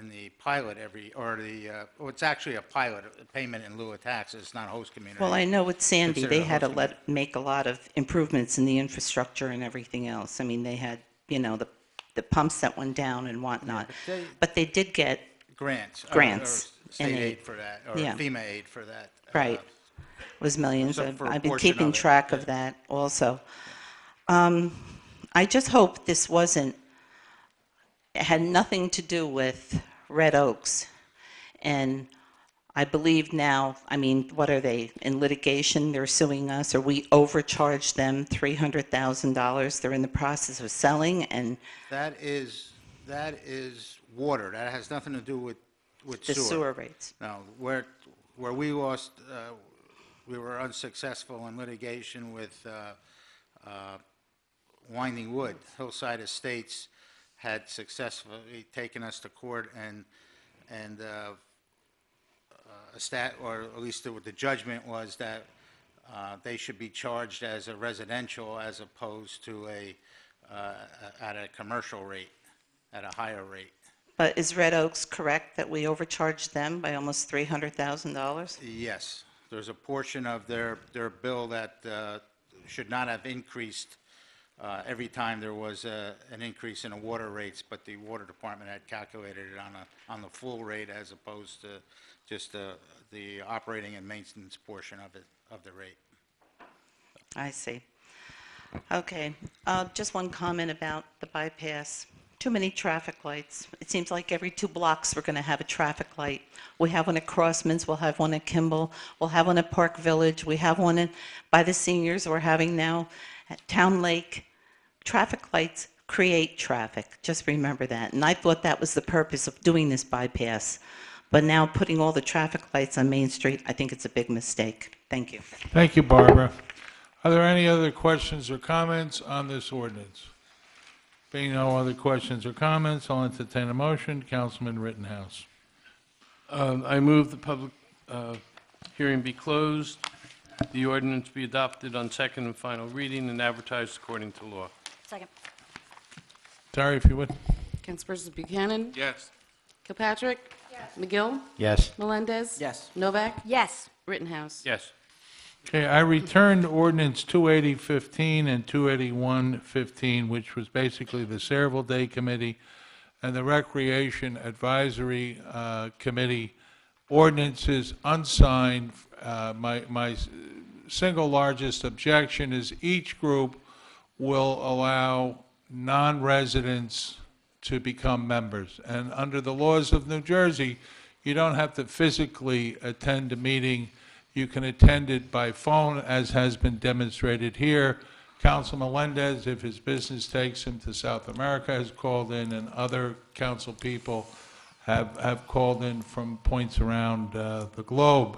the pilot it's actually a pilot, a payment in lieu of taxes, it's not host community. Well, I know with Sandy, Consider they it had to host make a lot of improvements in the infrastructure and everything else. I mean, they had, the pumps that went down and whatnot. But they did get Grants. Grants Or state and aid aid. for that, or Yeah. FEMA aid for that. Right. Was millions. So for a I've been portion keeping of it, track yeah. of that also. I just hope this wasn't, it had nothing to do with Red Oaks. And I believe now, I mean, what are they, in litigation, they're suing us, or we overcharged them $300,000. They're in the process of selling, and That is water, that has nothing to do with the sewer. sewer rates. No, where we lost, we were unsuccessful in litigation with Winding Wood. Hillside Estates had successfully taken us to court and or at least the judgment was that they should be charged as a residential as opposed to at a commercial rate, at a higher rate. But is Red Oaks correct that we overcharged them by almost $300,000? Yes, there's a portion of their bill that should not have increased every time there was an increase in the water rates, but the water department had calculated it on the full rate as opposed to just the operating and maintenance portion of the rate. I see. Okay, just one comment about the bypass. Too many traffic lights. It seems like every 2 blocks we're going to have a traffic light. We have one at Crossman's, we'll have one at Kimball, we'll have one at Park Village, we have one by the seniors we're having now at Town Lake. Traffic lights create traffic, just remember that. And I thought that was the purpose of doing this bypass. But now putting all the traffic lights on Main Street, I think it's a big mistake. Thank you. Thank you, Barbara. Are there any other questions or comments on this ordinance? Being no other questions or comments, I'll entertain a motion. Councilman Rittenhouse. I move the public hearing be closed, the ordinance be adopted on second and final reading and advertised according to law. Second. Terry, if you would. Councilpersons Buchanan? Yes. Kilpatrick? McGill? Yes. Melendez? Yes. Novak? Yes. Rittenhouse? Yes. Okay, I returned ordinance 28015 and 28115, which was basically the Sayreville Day Committee and the Recreation Advisory Committee ordinances unsigned. My single largest objection is each group will allow non-residents to become members. And under the laws of New Jersey, you don't have to physically attend a meeting. You can attend it by phone, as has been demonstrated here. Council Melendez, if his business takes him to South America, has called in, and other council people have called in from points around the globe.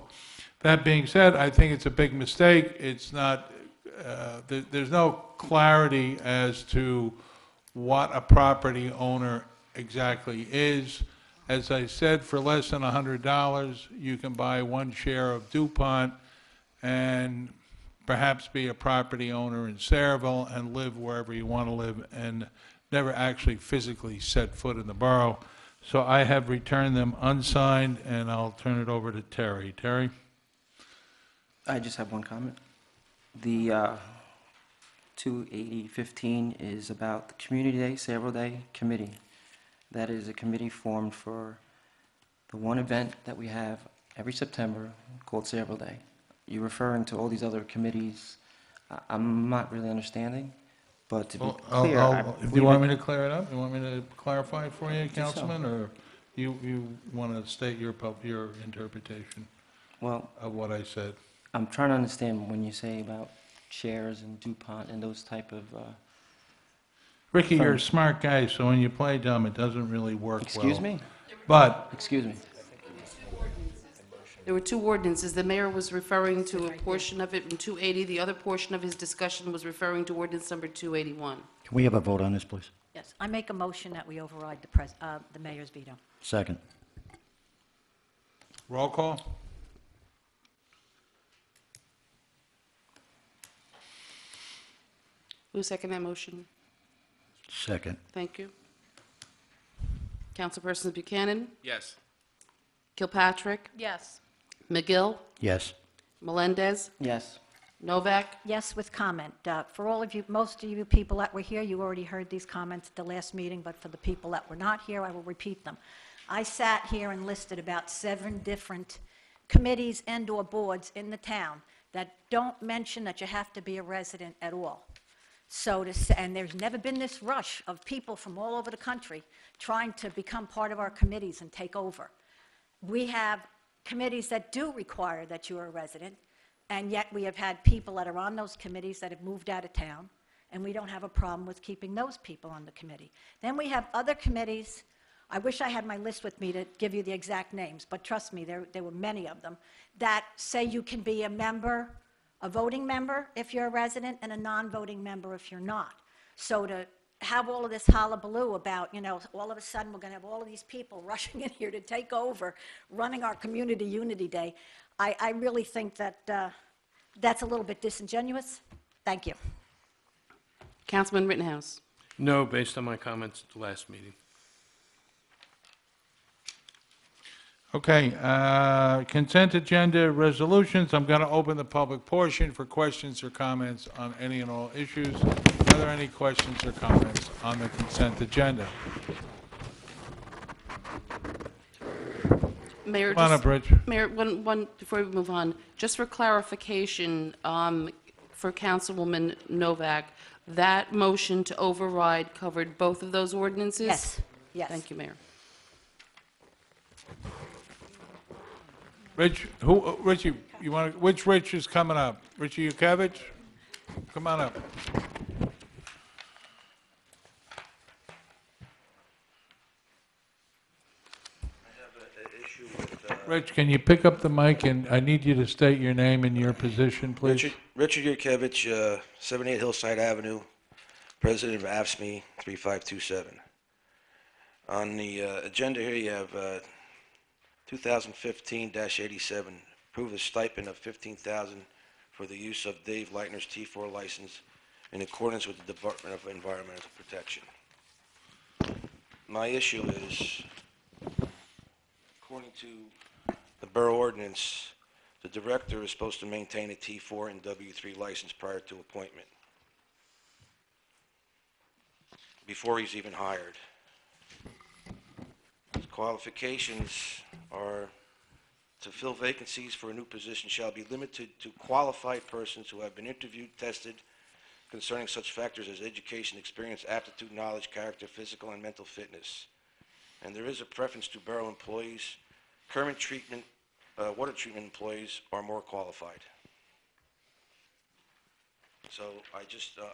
That being said, I think it's a big mistake. It's not, there's no clarity as to what a property owner exactly is. As I said, for less than $100, you can buy one share of DuPont and perhaps be a property owner in Sayreville and live wherever you want to live and never actually physically set foot in the borough. So I have returned them unsigned, and I'll turn it over to Terry. Terry? I just have one comment. The 28015 is about the Community Day, Sayreville Day Committee. That is a committee formed for the one event that we have every September called Sayreville Day. You're referring to all these other committees. I'm not really understanding, but to be clear, I Do you believe want it- me to clear it up? You want me to clarify it for you, so. Councilman, or you want to state your interpretation Well, of what I said? I'm trying to understand when you say about chairs and DuPont and those type of, Ricky, you're a firms. smart guy, so when you play dumb, it doesn't really work well. Excuse me? But Excuse me. There were two ordinances. The mayor was referring to a portion of it in 280. The other portion of his discussion was referring to ordinance number 281. Can we have a vote on this, please? Yes, I make a motion that we override the mayor's veto. Second. roll call? Who seconded that motion? Second. Thank you. Councilpersons Buchanan, Yes. Kilpatrick, Yes. McGill, Yes. Melendez, Yes. Novak. Yes, with comment. For all of you, most of you people that were here, you already heard these comments at the last meeting, but for the people that were not here, I will repeat them. I sat here and listed about 7 different committees and/or boards in the town that don't mention that you have to be a resident at all. And there's never been this rush of people from all over the country trying to become part of our committees and take over. We have committees that do require that you are a resident, and yet we have had people that are on those committees that have moved out of town, and we don't have a problem with keeping those people on the committee. Then we have other committees. I wish I had my list with me to give you the exact names, but trust me, there were many of them, that say you can be a member, a voting member if you're a resident, and a non-voting member if you're not. So to have all of this hullabaloo about, all of a sudden we're going to have all of these people rushing in here to take over, running our Community Unity Day, I really think that that's a little bit disingenuous. Thank you. Councilman Rittenhouse. No, based on my comments at the last meeting. Okay, consent agenda resolutions. I'm going to open the public portion for questions or comments on any and all issues. Are there any questions or comments on the consent agenda? Mayor, Come on just- up, Rich. Mayor, one, before we move on, just for clarification, for Councilwoman Novak, that motion to override covered both of those ordinances? Yes, yes. Thank you, Mayor. Rich, Richie, which Rich is coming up? Richie Yukevich? Come on up. Rich, can you pick up the mic, and I need you to state your name and your position, please? Richard Yurkevich, 78 Hillside Avenue, President of AFSCME 3527. On the agenda here, you have 2015-87, approve a stipend of $15,000 for the use of Dave Leitner's T4 license in accordance with the Department of Environmental Protection. My issue is, according to the borough ordinance, the director is supposed to maintain a T4 and W3 license prior to appointment, before he's even hired. His qualifications are to fill vacancies for a new position shall be limited to qualified persons who have been interviewed, tested concerning such factors as education, experience, aptitude, knowledge, character, physical and mental fitness. And there is a preference to borough employees. Current water treatment employees are more qualified. So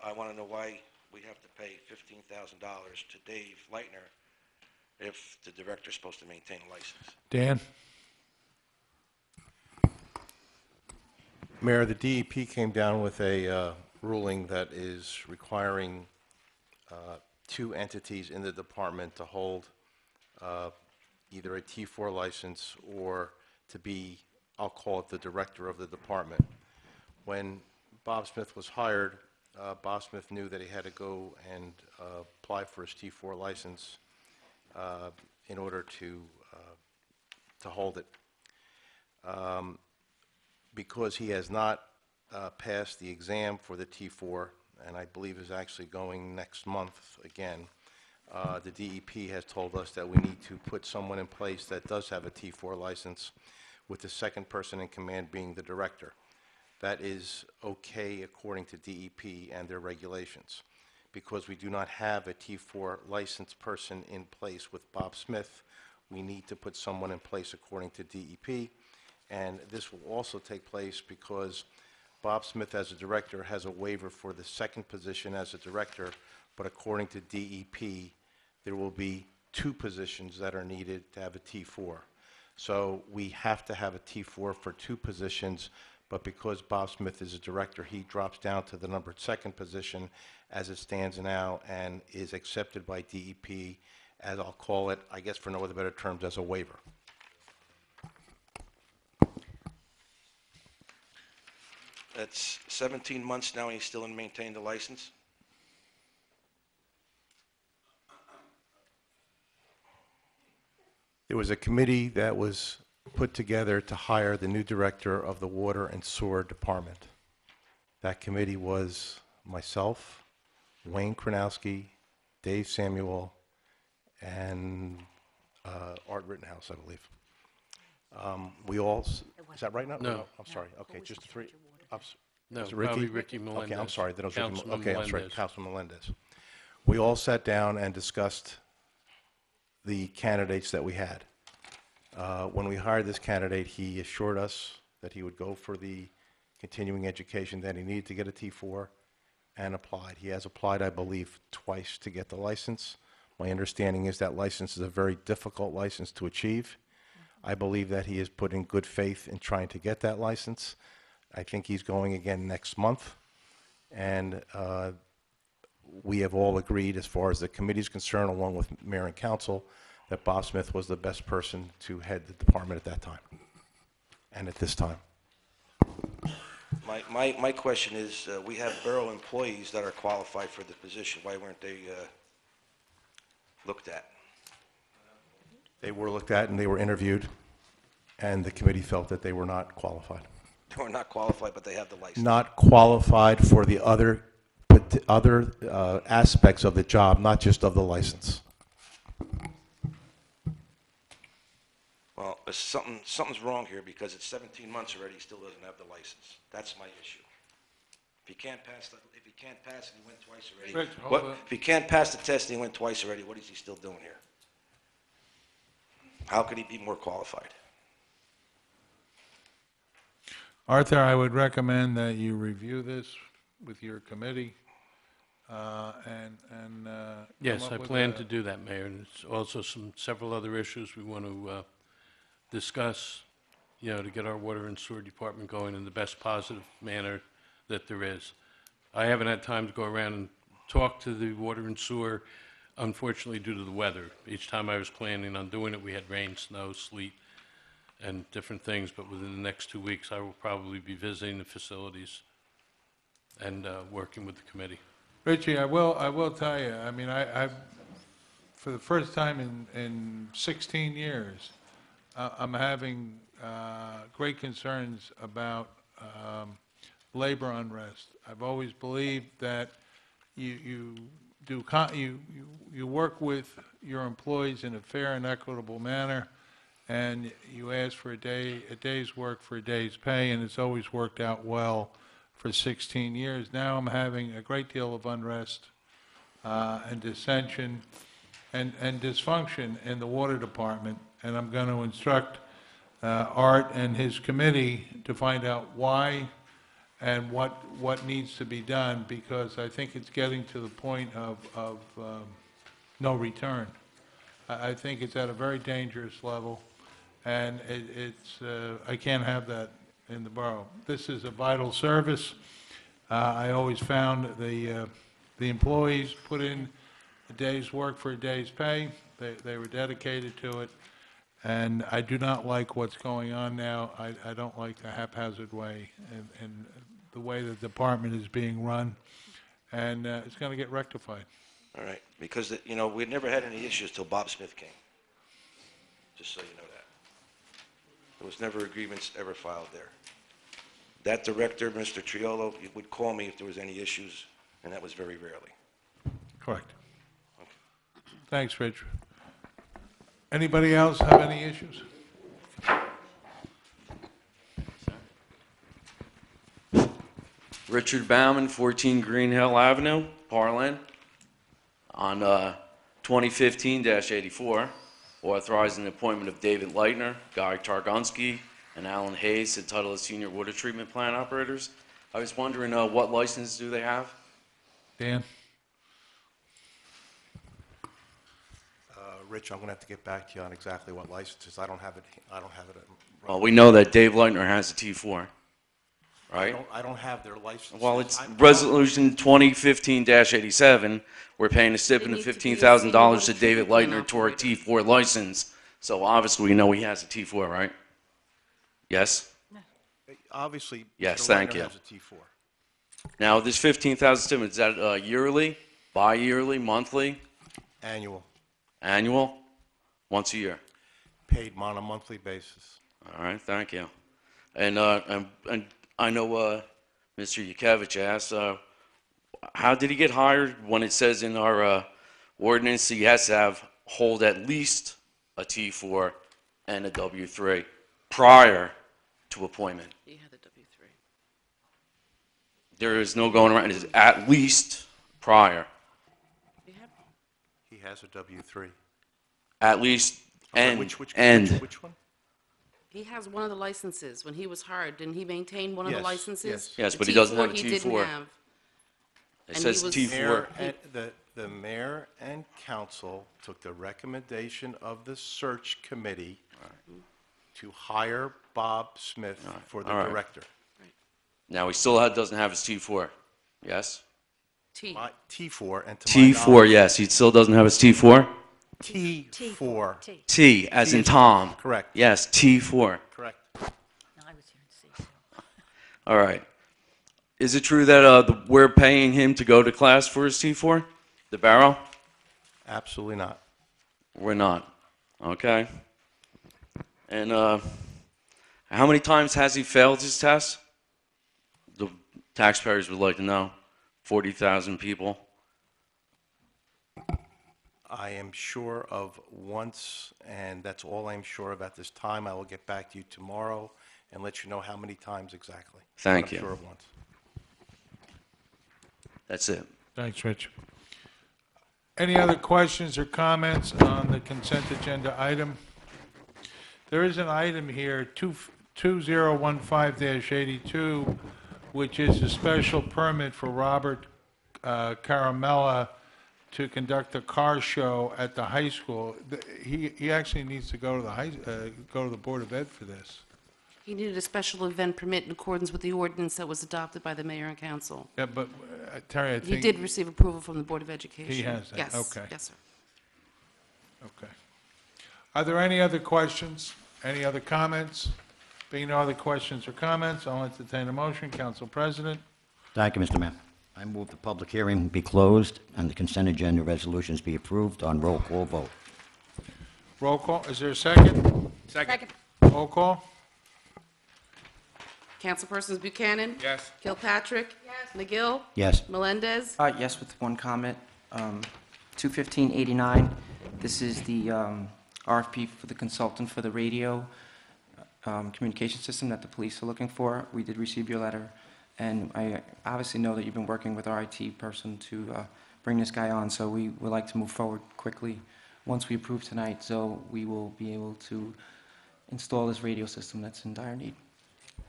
I want to know why we have to pay $15,000 to Dave Leitner if the director's supposed to maintain a license. Dan? Mayor, the DEP came down with a ruling that is requiring two entities in the department to hold either a T4 license or to be, I'll call it the director of the department. When Bob Smith was hired, Bob Smith knew that he had to go and apply for his T4 license in order to hold it. Because he has not passed the exam for the T4, and I believe is actually going next month again, the DEP has told us that we need to put someone in place that does have a T4 license, with the second person in command being the director. That is okay according to DEP and their regulations. Because we do not have a T4 licensed person in place with Bob Smith, we need to put someone in place according to DEP. And this will also take place because Bob Smith, as a director, has a waiver for the second position as a director, but according to DEP, there will be two positions that are needed to have a T4. So we have to have a T4 for two positions, but because Bob Smith is a director, he drops down to the numbered second position as it stands now and is accepted by DEP as, I'll call it, I guess for no other better terms, as a waiver. That's 17 months now, and he's still in maintaining the license? There was a committee that was put together to hire the new director of the Water and Sewer Department. That committee was myself, Wayne Kronowski, Dave Samuel, and Art Rittenhouse, I believe. We all, is that right now? No. I'm sorry. Okay, just the three. No, Was it Ricky? probably Ricky Melendez. Okay, I'm sorry. That was Ricky. Councilman Okay, I'm sorry. Melendez. Councilman Melendez. We all sat down and discussed the candidates that we had. When we hired this candidate, he assured us that he would go for the continuing education that he needed to get a T4 and applied. He has applied, I believe, twice to get the license. My understanding is that license is a very difficult license to achieve. I believe that he has put in good faith in trying to get that license. I think he's going again next month. And we have all agreed, as far as the committee is concerned, along with mayor and council, that Bob Smith was the best person to head the department at that time and at this time. My question is, we have borough employees that are qualified for the position. Why weren't they looked at? They were looked at and they were interviewed, and the committee felt that they were not qualified. They were not qualified, but they have the license. Not qualified for the other aspects of the job, not just of the license. Well, something's wrong here, because it's 17 months already, he still doesn't have the license. That's my issue. If he can't pass, if he can't pass and he went twice already, Rich, what? hold on. If he can't pass the test and he went twice already, what is he still doing here? How could he be more qualified? Arthur, I would recommend that you review this with your committee and Yes, come I up with plan a- to do that, Mayor, and it's also several other issues we want to discuss, to get our water and sewer department going in the best positive manner that there is. I haven't had time to go around and talk to the water and sewer, unfortunately, due to the weather. Each time I was planning on doing it, we had rain, snow, sleet, and different things, but within the next 2 weeks, I will probably be visiting the facilities and working with the committee. Richie, I will tell you, I mean, I've, for the first time in 16 years, I'm having great concerns about labor unrest. I've always believed that you work with your employees in a fair and equitable manner, and you ask for a day's work for a day's pay, and it's always worked out well for 16 years. Now I'm having a great deal of unrest and dissension and dysfunction in the water department, and I'm going to instruct Art and his committee to find out why and what needs to be done, because I think it's getting to the point of no return. I think it's at a very dangerous level, and I can't have that in the borough. This is a vital service. I always found the employees put in a day's work for a day's pay. They were dedicated to it, and I do not like what's going on now. I don't like the haphazard way and the way the department is being run, and it's going to get rectified. All right, because, you know, we'd never had any issues till Bob Smith came, just so you know that. There was never agreements ever filed there. That director, Mr. Triolo, would call me if there was any issues, and that was very rarely. Correct. Thanks, Rich. Anybody else have any issues? Richard Bauman, 14 Green Hill Avenue, Parlin, on 2015-84, authorizing the appointment of David Leitner, Guy Targonski, and Alan Hayes to title as senior water treatment plant operators. I was wondering what license do they have? Dan? Rich, I'm going to have to get back to you on exactly what licenses. I don't have it. Well, we know that Dave Leitner has a T4, right? I don't have their licenses. Well, it's Resolution 2015-87. We're paying a stipend of $15,000 to David Leitner to our T4 license. So obviously we know he has a T4, right? Yes? Obviously, Yes, Mr. thank Leitner you. has a T4. Now, this $15,000 stipend, is that yearly, bi-yearly, monthly, Annual, annual? Once a year? paid on a monthly basis. All right, thank you. And I know Mr. Yukevich asked, how did he get hired when it says in our ordinance he has to hold at least a T4 and a W3 prior to appointment? He had the W3. There is no going around. It's at least prior. He has a W-3. At least I'm and sorry, which one? He has one of the licenses. When he was hired, didn't he maintain one of the Yes, licenses? Yes, The but he doesn't have a he didn't T4. have. It And says he was- T4. The mayor and council took the recommendation of the search committee to hire Bob Smith for the All right. director. Now, he still doesn't have his T4. Yes? T. T4 and to my T4, knowledge- yes. He still doesn't have his T4? T4. T, as T in is- Tom. Correct. Yes, T4. Correct. All right. Is it true that we're paying him to go to class for his T4? The barrel? Absolutely not. We're not. Okay. And how many times has he failed his test? The taxpayers would like to know. 40,000 people. I am sure of once, and that's all I'm sure of at this time. I will get back to you tomorrow and let you know how many times exactly. Thank But you. I'm sure of once. That's it. Thanks, Rich. Any other questions or comments on the consent agenda item? There is an item here, 2015-82, which is a special permit for Robert Caramella to conduct a car show at the high school. He actually needs to go to the Board of Ed for this. He needed a special event permit in accordance with the ordinance that was adopted by the mayor and council. Yeah, but Terry, I think... He did receive approval from the Board of Education. He has that, Yes. okay. Yes, sir. Okay. Are there any other questions? Any other comments? Being no other questions or comments, I'll entertain a motion. Council President? Thank you, Mr. Mayor. I move the public hearing be closed and the consent agenda resolutions be approved on roll call vote. Roll call. Is there a second? Second. Roll call. Councilpersons Buchanan? Yes. Kilpatrick? McGill? Yes. Melendez? Yes, with one comment. 21589, this is the RFP for the consultant for the radio communication system that the police are looking for. We did receive your letter, and I obviously know that you've been working with our IT person to bring this guy on, so we would like to move forward quickly once we approve tonight, so we will be able to install this radio system that's in dire need.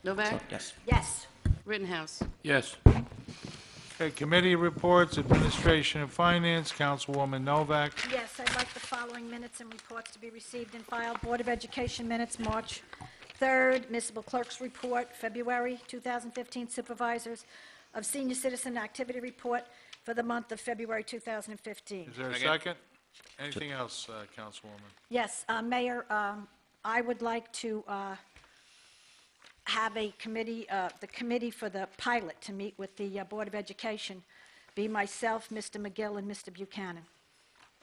Novak? So, yes. Yes. Rittenhouse? Yes. Okay, committee reports, Administration and Finance, Councilwoman Novak. Yes, I'd like the following minutes and reports to be received and filed. Board of Education minutes, March 3rd. Municipal Clerk's report, February 2015. Supervisors of Senior Citizen Activity Report for the month of February 2015. Is there a second? Anything else, Councilwoman? Yes, Mayor, I would like to have a committee, the committee for the pilot to meet with the Board of Education, be myself, Mr. McGill, and Mr. Buchanan.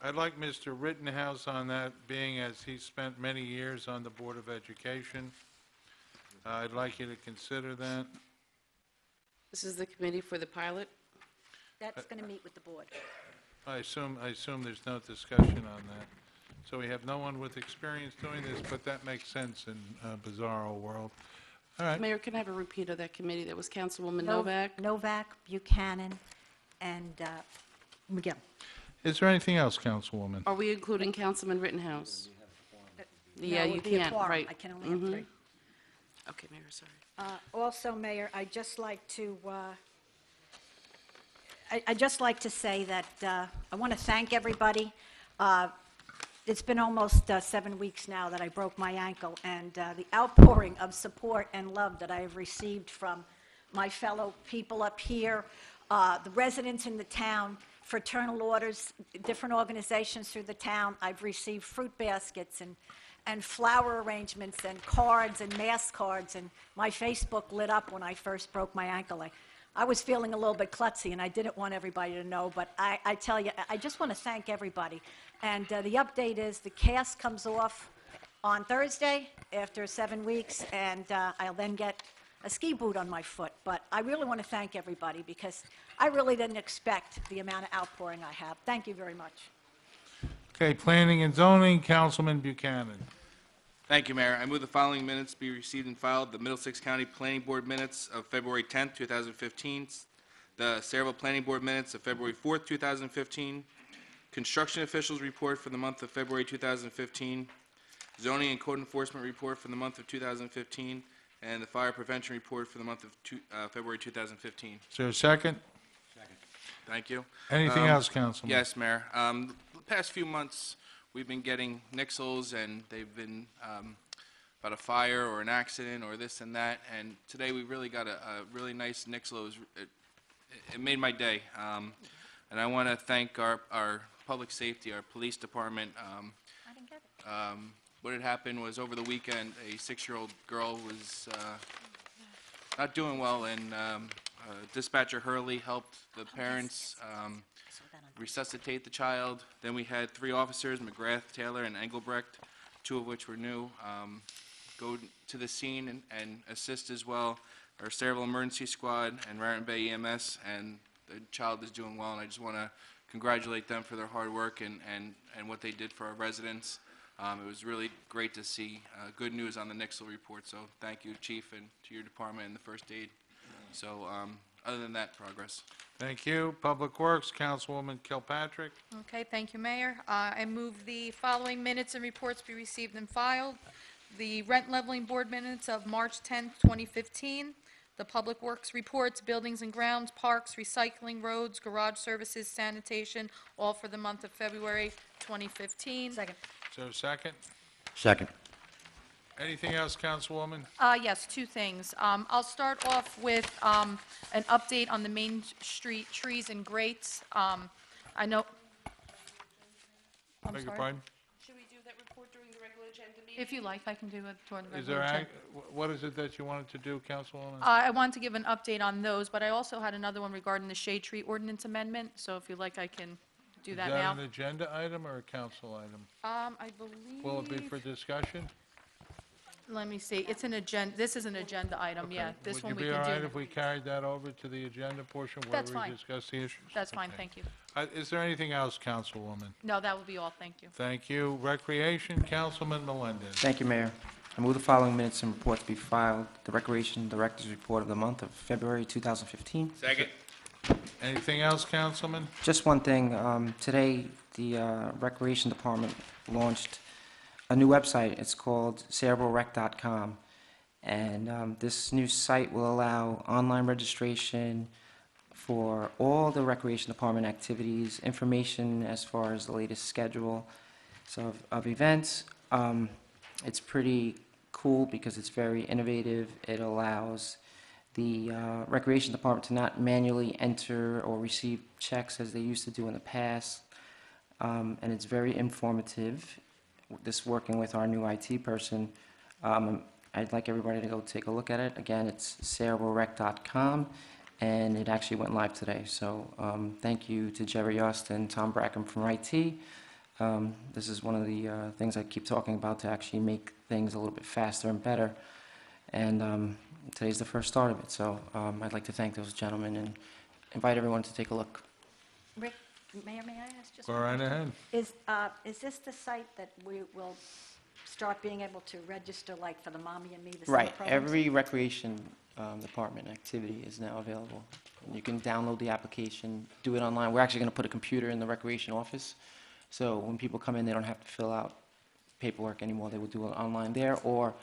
I'd like Mr. Rittenhouse on that, being as he spent many years on the Board of Education. I'd like you to consider that. This is the committee for the pilot. That's going to meet with the board. I assume there's no discussion on that. So we have no one with experience doing this, but that makes sense in a bizarro world. All right. Mayor, can I have a repeat of that committee? That was Councilwoman Novak? Novak, Buchanan, and McGill. Is there anything else, Councilwoman? Are we including Councilman Rittenhouse? Yeah, No, it you would be a can't, quorum. right. I can only have three. Okay, Mayor, sorry. Also, Mayor, I'd just like to say that I want to thank everybody. It's been almost 7 weeks now that I broke my ankle, and the outpouring of support and love that I have received from my fellow people up here, the residents in the town, fraternal orders, different organizations through the town. I've received fruit baskets and flower arrangements and cards and mask cards, and my Facebook lit up when I first broke my ankle. I was feeling a little bit klutzy, and I didn't want everybody to know, but I tell you, I just want to thank everybody. And the update is the cast comes off on Thursday after 7 weeks, and I'll then get a ski boot on my foot. But I really want to thank everybody because I really didn't expect the amount of outpouring I have. Thank you very much. Okay, Planning and Zoning, Councilman Buchanan. Thank you, Mayor. I move the following minutes be received and filed. The Middlesex County Planning Board minutes of February 10th, 2015. The Sayreville Planning Board minutes of February 4th, 2015. Construction officials report for the month of February 2015. Zoning and code enforcement report for the month of 2015. And the fire prevention report for the month of February 2015. Is there a second? Second. Thank you. Anything else, Councilman? Yes, Mayor. The past few months, we've been getting nixles, and they've been about a fire or an accident or this and that. And today we really got a really nice nixle. It made my day. And I want to thank our public safety, our police department. I didn't get it. What had happened was over the weekend, a 6-year-old girl was not doing well, and dispatcher Hurley helped the parents resuscitate the child. Then we had 3 officers, McGrath, Taylor, and Engelbrecht, 2 of which were new, go to the scene and assist as well. Our Sayreville Emergency Squad and Raritan Bay EMS, and the child is doing well, and I just want to congratulate them for their hard work and what they did for our residents. It was really great to see good news on the nixle report, so thank you, Chief, and to your department and the first aid. So other than that, progress. Thank you. Public Works, Councilwoman Kilpatrick. Okay, thank you, Mayor. I move the following minutes and reports be received and filed. The Rent Leveling Board minutes of March 10th, 2015. The Public Works reports, Buildings and Grounds, Parks, Recycling, Roads, Garage Services, Sanitation, all for the month of February 2015. Second. Is there a second? Second. Anything else, Councilwoman? Yes, 2 things. I'll start off with an update on the Main Street trees and grates. I know. I'm Beg your sorry? pardon? Should we do that report during the regular agenda meeting? If you like, I can do it during the Is regular there, agenda. what is it that you wanted to do, Councilwoman? I wanted to give an update on those, but I also had another one regarding the shade tree ordinance amendment, so if you like, I can do that Is that now. an agenda item or a council item? I believe. Will it be for discussion? Let me see, it's an agenda, this is an agenda item, yeah, this one we Would you be can all right do. if we carried that over to the agenda portion where That's we fine. discuss the issues? That's fine, Okay. thank you. Is there anything else, Councilwoman? No, that would be all, thank you. Thank you. Recreation, Councilman Melendez. Thank you, Mayor. I move the following minutes and reports be filed. The Recreation Director's Report of the month of February 2015. Second. Anything else, Councilman? Just one thing. Today, the Recreation Department launched a new website. It's called CerebralRec.com. And this new site will allow online registration for all the Recreation Department activities, information as far as the latest schedule of events. It's pretty cool because it's very innovative. It allows the Recreation Department to not manually enter or receive checks as they used to do in the past. And it's very informative, this working with our new IT person. I'd like everybody to go take a look at it. Again, it's sayreville.com, and it actually went live today. So thank you to Jerry Yost and Tom Brackham from IT. This is one of the things I keep talking about to actually make things a little bit faster and better. And today's the first start of it. So I'd like to thank those gentlemen and invite everyone to take a look. Rick, Mayor, may I ask just Go one right question? ahead. Is this the site that we will start being able to register, like for the Mommy and Me, the summer Right. programs? Every Recreation Department activity is now available. You can download the application, do it online. We're actually going to put a computer in the Recreation office. So when people come in, they don't have to fill out paperwork anymore. They will do it online there, or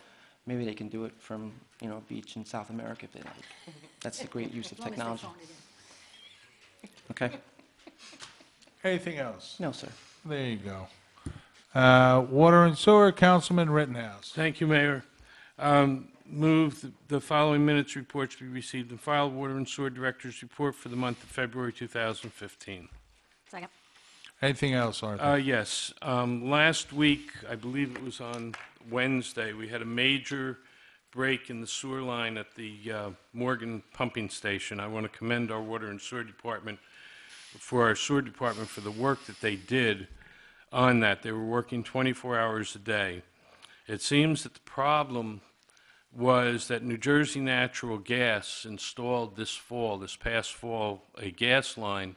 maybe they can do it from, you know, a beach in South America if they like. That's the great use of As long as they technology. phone it in. Okay? Anything else? No, sir. There you go. Water and Sewer, Councilman Rittenhouse. Thank you, Mayor. Move the following minutes reports be received and filed. Water and Sewer Director's Report for the month of February 2015. Second. Anything else, Arthur? Yes. Last week, I believe it was on Wednesday, we had a major break in the sewer line at the Morgan Pumping Station. I want to commend our Water and Sewer Department for the work that they did on that. They were working 24 hours a day. It seems that the problem was that New Jersey Natural Gas installed this past fall, a gas line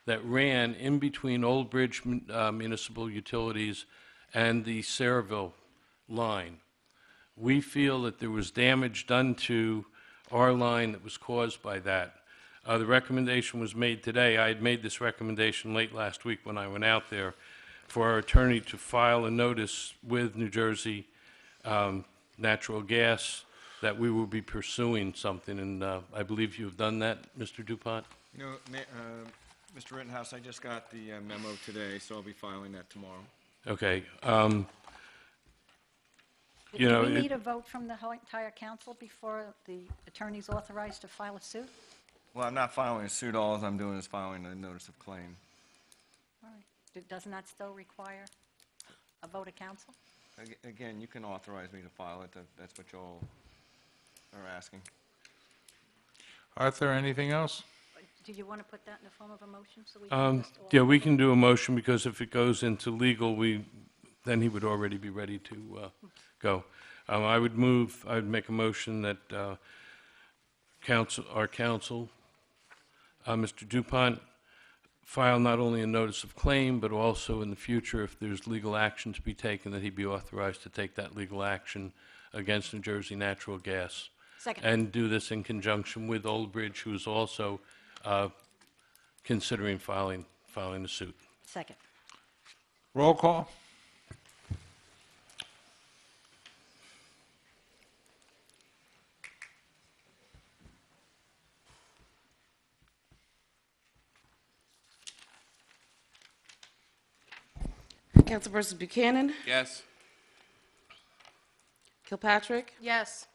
that ran in between Old Bridge Municipal Utilities and the Sayreville line. We feel that there was damage done to our line that was caused by that. The recommendation was made today. I had made this recommendation late last week when I went out there for our attorney to file a notice with New Jersey Natural Gas that we will be pursuing something, and I believe you have done that, Mr. DuPont? No, Mr. Rittenhouse, I just got the memo today, so I'll be filing that tomorrow. Okay. Do we need a vote from the whole entire council before the attorney's authorized to file a suit? Well, I'm not filing a suit. All I'm doing is filing a notice of claim. All right. Doesn't that still require a vote of council? Again, you can authorize me to file it. That's what you all are asking. Arthur, anything else? Do you want to put that in the form of a motion so we can just all... Yeah, we can do a motion, because if it goes into legal, then he would already be ready to go. I would make a motion that our counsel, Mr. DuPont, file not only a notice of claim, but also in the future, if there's legal action to be taken, that he be authorized to take that legal action against New Jersey Natural Gas. Second. And do this in conjunction with Old Bridge, who is also considering filing a suit. Second. Roll call? Councilperson Buchanan, Yes. Kilpatrick, Yes.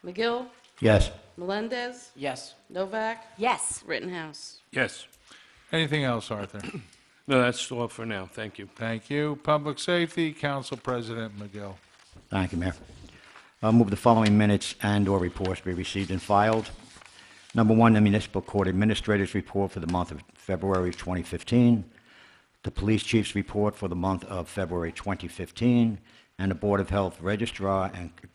McGill, Yes. Melendez, Yes. Novak, Yes. Rittenhouse. Yes. Anything else, Arthur? No, that's all for now. Thank you. Thank you. Public Safety, Council President McGill. Thank you, Mayor. I'll move the following minutes and/or reports be received and filed. Number one, the Municipal Court Administrator's Report for the month of February 2015, the Police Chief's Report for the month of February 2015, and the Board of Health Registrar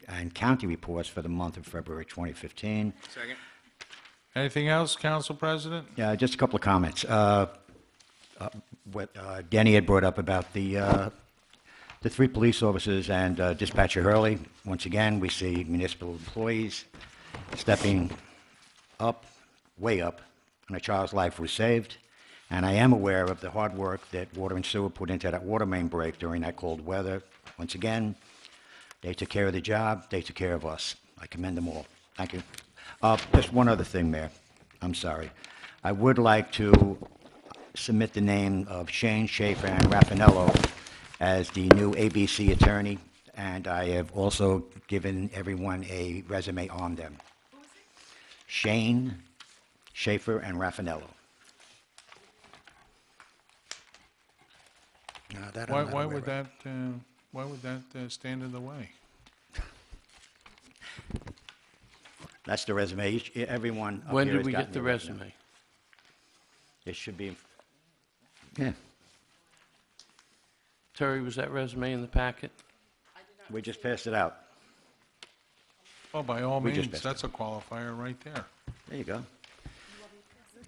and County Reports for the month of February 2015. Second. Anything else, Council President? Yeah, just a couple of comments. What Danny had brought up about the three police officers and Dispatcher Hurley. Once again, we see municipal employees stepping up, way up, and a child's life was saved. And I am aware of the hard work that Water and Sewer put into that water main break during that cold weather. Once again, they took care of the job, they took care of us. I commend them all. Thank you. Just one other thing, Mayor. I'm sorry. I would like to submit the name of Shane Schaefer and Raffinello as the new ABC attorney, and I have also given everyone a resume on them. Shane Schaefer and Raffinello. No, that I'm not Why aware would of. that stand in the way? That's the resume. Everyone up When here did has we gotten get the their resume? It should be, yeah, Terry, was that resume in the packet? we just passed it out. Well, by all We just means, missed that's a qualifier right there. There you go.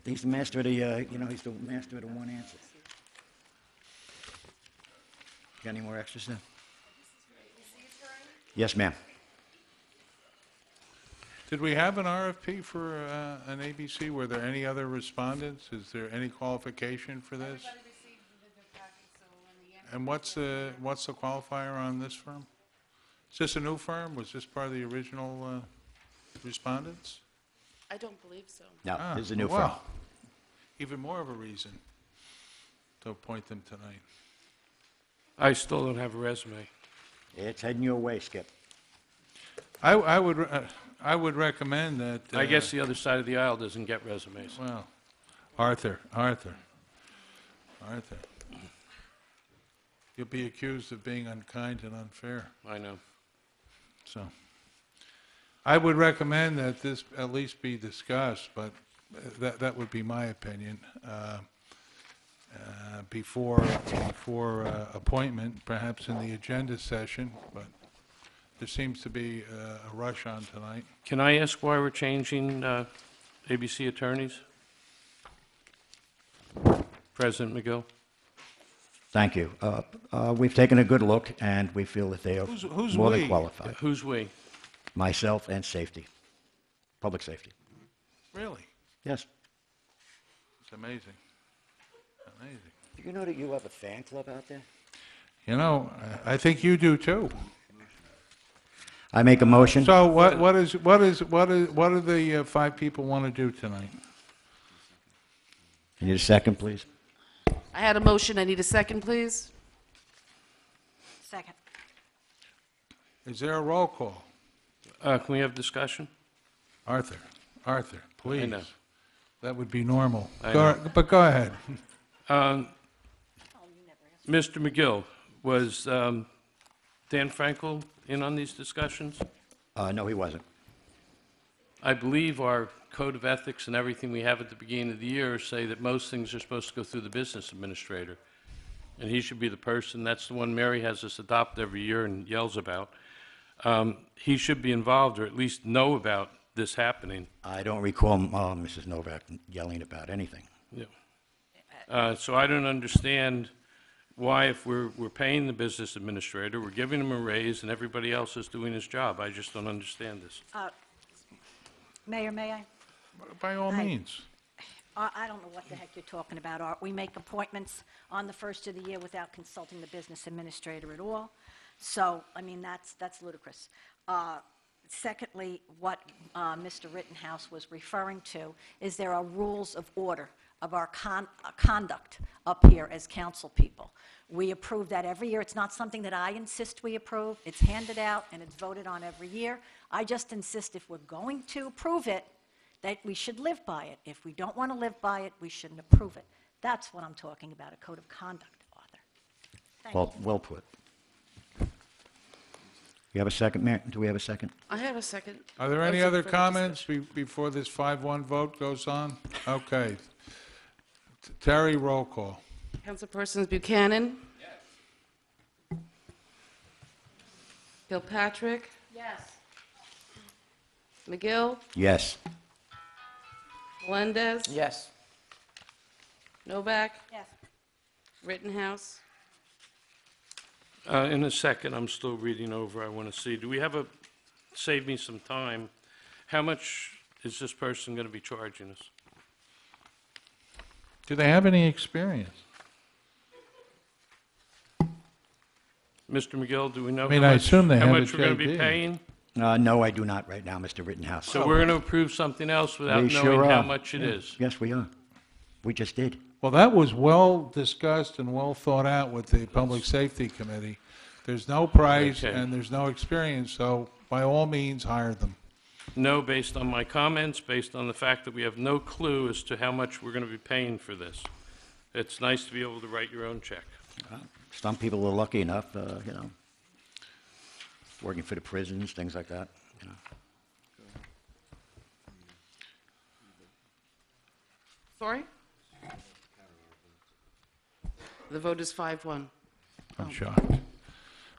He's the master of the, he's the master of the one answer. Got any more extras there? Yes, ma'am. Did we have an RFP for an ABC? Were there any other respondents? Is there any qualification for this? And what's the qualifier on this firm? Is this a new firm? Was this part of the original respondents? I don't believe so. No, Ah, this is a new firm. well, even more of a reason to appoint them tonight. I still don't have a resume. It's heading your way, Skip. I would recommend that. I guess the other side of the aisle doesn't get resumes. Well, Arthur. You'll be accused of being unkind and unfair. I know. So, I would recommend that this at least be discussed, but that would be my opinion. Before appointment, perhaps in the agenda session, but there seems to be a rush on tonight. Can I ask why we're changing ABC attorneys? President McGill? Thank you. We've taken a good look, and we feel that they are Who's more we? than qualified. Who's we? Myself and safety, public safety. Really? Yes. It's amazing. Amazing. Do you know that you have a fan club out there? You know, I think you do too. I make a motion. So what do the five people want to do tonight? I need a second, please. I had a motion. I need a second, please. Second. Is there a roll call? Can we have discussion? Arthur, please. know. That would be normal. I Go- know. But go ahead. Mr. McGill, was Dan Frankel in on these discussions? No, he wasn't. I believe our code of ethics and everything we have at the beginning of the year say that most things are supposed to go through the business administrator. And he should be the person, that's the one Mary has us adopt every year and yells about. He should be involved or at least know about this happening. I don't recall Mrs. Novak yelling about anything. Yeah. So I don't understand why, if we're paying the business administrator, we're giving him a raise, and everybody else is doing his job. I just don't understand this. Mayor, may I? By all Hi. means. I don't know what the heck you're talking about, Art. We make appointments on the first of the year without consulting the business administrator at all. So, I mean, that's ludicrous. Secondly, what Mr. Rittenhouse was referring to is there are rules of order of our conduct up here as council people. We approve that every year. It's not something that I insist we approve. It's handed out and it's voted on every year. I just insist if we're going to approve it, that we should live by it. If we don't want to live by it, we shouldn't approve it. That's what I'm talking about, a code of conduct, Arthur. Thank you. Well put. You have a second, Mayor? Do we have a second? I have a second. Are there any Motion other for comments before this 5-1 vote goes on? Okay. Terry, roll call. Councilpersons Buchanan? Yes. Kilpatrick? Yes. McGill? Yes. Melendez? Yes. Novak? Yes. Rittenhouse? In a second, I'm still reading over, I want to see, do we have save me some time, how much is this person going to be charging us? Do they have any experience? Mr. McGill, do we know I mean, how I much, assume they how have a much we're going to be JD. paying? No, I do not right now, Mr. Rittenhouse. So we're going to approve something else without We knowing sure how are. much it Yeah. is. Yes, we are. We just did. Well, that was well discussed and well thought out with the Public Safety Committee. There's no price Okay. and there's no experience, so by all means, hire them. No, based on my comments, based on the fact that we have no clue as to how much we're going to be paying for this. It's nice to be able to write your own check. Some people are lucky enough, working for the prisons, things like that. Sorry? The vote is 5-1. I'm shocked.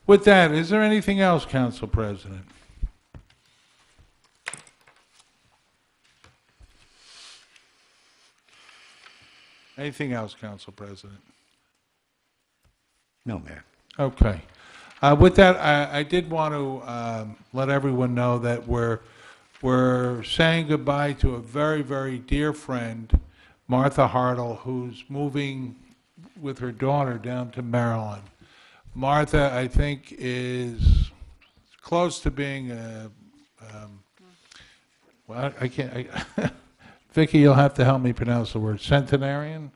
With that, is there anything else, Council President? Anything else, Council President? No, Mayor. Okay. With that, I did want to let everyone know that we're saying goodbye to a very, very dear friend, Martha Hartle, who's moving with her daughter down to Maryland. Martha, I think, is close to being well, I can't, Vicky, you'll have to help me pronounce the word, centenarian?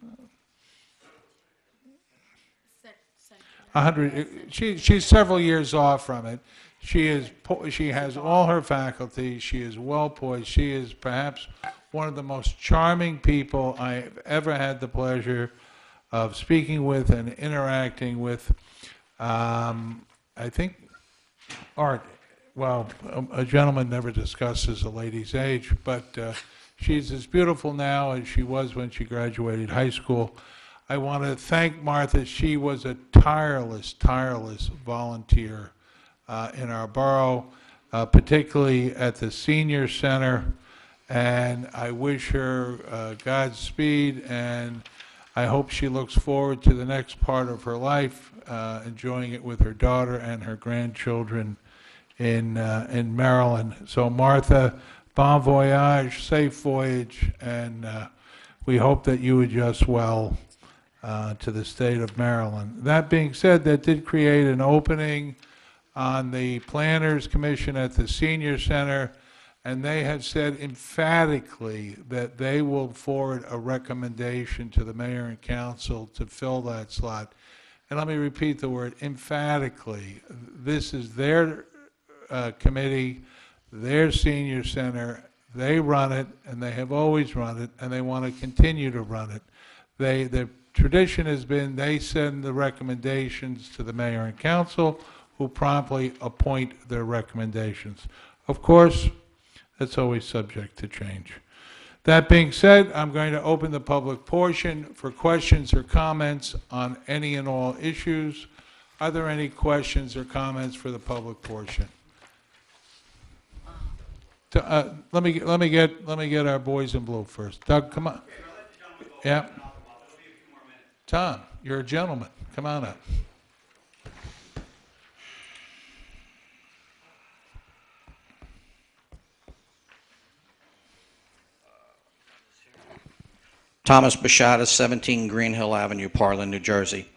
100, she's several years off from it. She has all her faculties. She is well poised. She is perhaps one of the most charming people I've ever had the pleasure of speaking with and interacting with. I think Art, well, a gentleman never discusses a lady's age, but she's as beautiful now as she was when she graduated high school. I want to thank Martha. She was a tireless volunteer in our borough, particularly at the senior center, and I wish her Godspeed, and I hope she looks forward to the next part of her life, enjoying it with her daughter and her grandchildren in Maryland. So Martha, bon voyage, safe voyage, and we hope that you adjust well to the state of Maryland. That being said, that did create an opening on the Planners Commission at the Senior Center, and they have said emphatically that they will forward a recommendation to the mayor and council to fill that slot. And let me repeat the word, emphatically. This is their committee, their senior center. They run it, and they have always run it, and they want to continue to run it. The tradition has been they send the recommendations to the mayor and council, who promptly appoint their recommendations. Of course, that's always subject to change. That being said, I'm going to open the public portion for questions or comments on any and all issues. Are there any questions or comments for the public portion? Let me get our boys in blue first. Doug, come on. Yeah. Tom, you're a gentleman. Come on up. Thomas Bashada, 17 Green Hill Avenue, Parlin, New Jersey.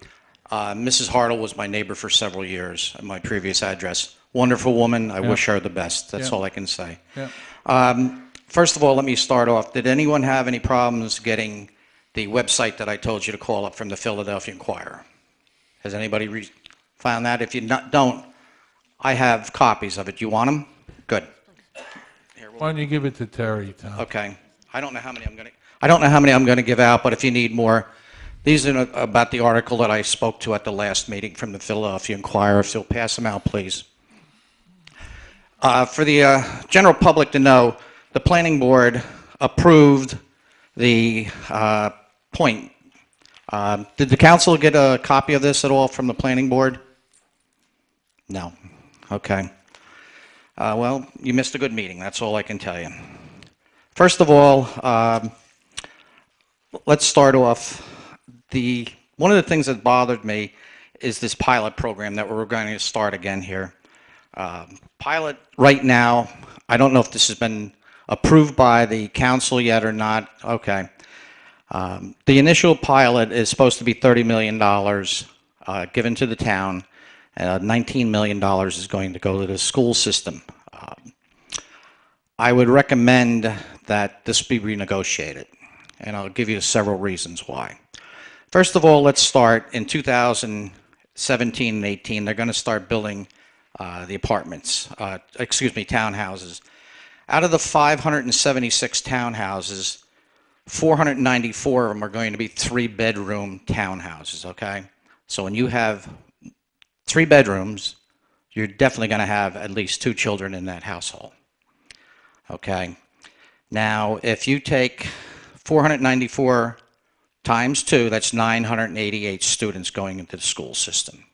Mrs. Hartle was my neighbor for several years at my previous address. Wonderful woman. I wish her the best. That's all I can say. First of all, let me start off. Did anyone have any problems getting the website that I told you to call up from the Philadelphia Inquirer? Has anybody found that? If you don't, I have copies of it. You want them? Good. Why don't you give it to Terry, Tom? Okay. I don't know how many I'm going to give out, but if you need more, these are about the article that I spoke to at the last meeting from the Philadelphia Inquirer. If you'll pass them out, please. For the general public to know, the planning board approved the point. Did the council get a copy of this at all from the planning board? No. Okay. Well, you missed a good meeting. That's all I can tell you. First of all, let's start off. One of the things that bothered me is this pilot program that we're going to start again here. Pilot right now, I don't know if this has been approved by the council yet or not. Okay. The initial pilot is supposed to be $30 million given to the town. $19 million is going to go to the school system. I would recommend that this be renegotiated, and I'll give you several reasons why. First of all, let's start in 2017 and 18. They're going to start building the apartments, townhouses. Out of the 576 townhouses, 494 of them are going to be three-bedroom townhouses, okay? So when you have 3 bedrooms, you're definitely going to have at least 2 children in that household, okay? Now, if you take 494 times 2, that's 988 students going into the school system.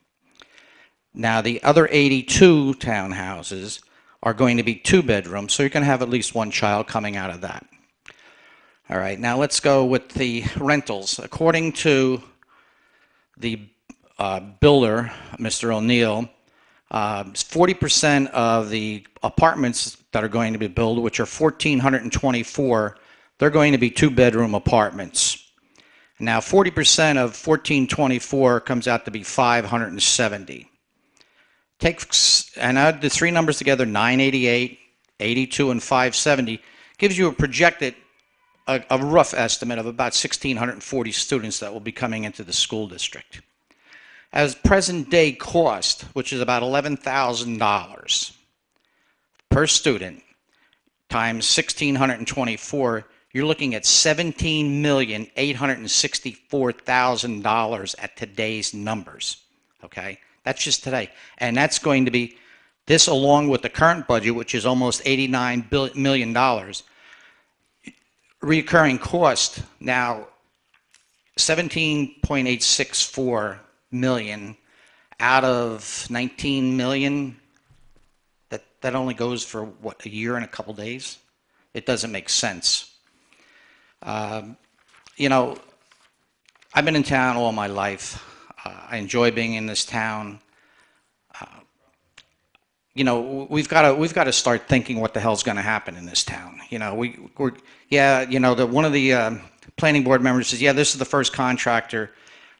Now, the other 82 townhouses are going to be 2 bedrooms, so you're going to have at least 1 child coming out of that. All right, now let's go with the rentals. According to the builder, Mr. O'Neill, 40% of the apartments that are going to be built, which are 1,424, they're going to be 2-bedroom apartments. Now, 40% of 1,424 comes out to be 570. And add the 3 numbers together, 988, 82, and 570, gives you a projected, a rough estimate of about 1,640 students that will be coming into the school district. As present day cost, which is about $11,000 per student, times 1,624, you're looking at $17,864,000 at today's numbers, okay? That's just today. And that's going to be, this along with the current budget, which is almost $89 million, recurring cost, now 17.864 million out of 19 million, that only goes for, what, a year and a couple days? It doesn't make sense. You know, I've been in town all my life. I enjoy being in this town. You know, we've got to start thinking what the hell's going to happen in this town. You know, one of the planning board members says, yeah, this is the first contractor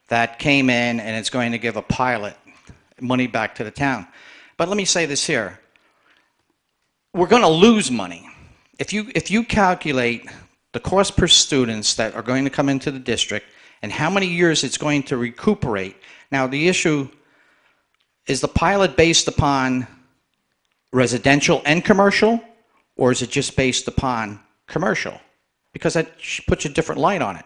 that came in and it's going to give a pilot money back to the town. But let me say this here. We're going to lose money. If you calculate the cost per students that are going to come into the district and how many years it's going to recuperate. Now, the issue is the pilot based upon residential and commercial, or is it just based upon commercial? Because that puts a different light on it.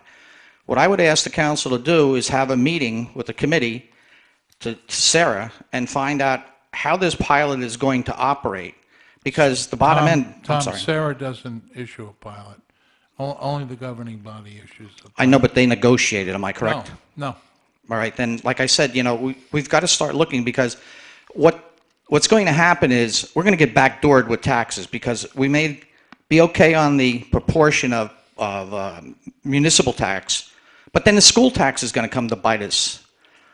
What I would ask the council to do is have a meeting with the committee, to Sarah, and find out how this pilot is going to operate. Because the bottom end, I'm sorry. Sarah doesn't issue a pilot. Only the governing body issues the pilot. I know, but they negotiated, am I correct? No. All right, then, like I said, you know, we've got to start looking, because what's going to happen is we're going to get backdoored with taxes, because we may be okay on the proportion of municipal tax, but then the school tax is going to come to bite us.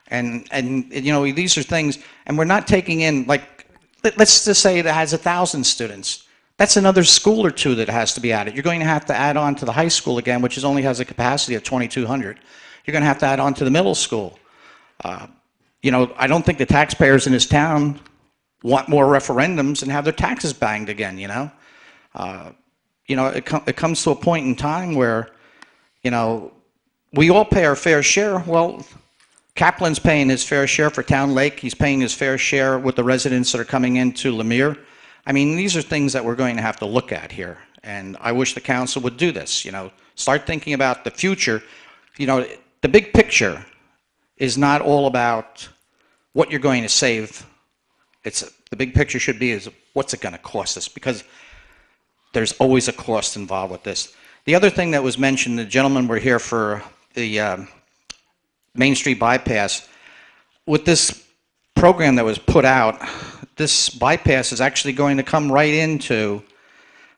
And you know, these are things, and we're not taking in, like, let's just say it has 1,000 students. That's another school or 2 that has to be added. You're going to have to add on to the high school again, which only has a capacity of 2,200. You're going to have to add on to the middle school. You know, I don't think the taxpayers in this town want more referendums and have their taxes banged again, you know? You know, it comes to a point in time where, you know, we all pay our fair share. Well, Kaplan's paying his fair share for Town Lake. He's paying his fair share with the residents that are coming into Lemire. I mean, these are things that we're going to have to look at here. And I wish the council would do this, you know, start thinking about the future. You know, the big picture is not all about what you're going to save. The big picture should be is what's it going to cost us, because there's always a cost involved with this. The other thing that was mentioned, the gentlemen were here for the Main Street bypass. With this program that was put out, this bypass is actually going to come right into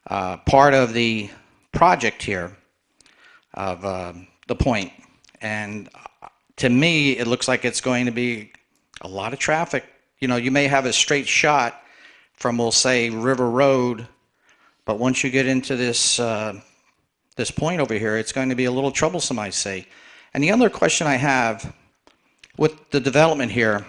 part of the project here of the point. And to me, it looks like it's going to be a lot of traffic. You know, you may have a straight shot from, we'll say, River Road, but once you get into this this point over here, it's going to be a little troublesome, I say. And the other question I have with the development here,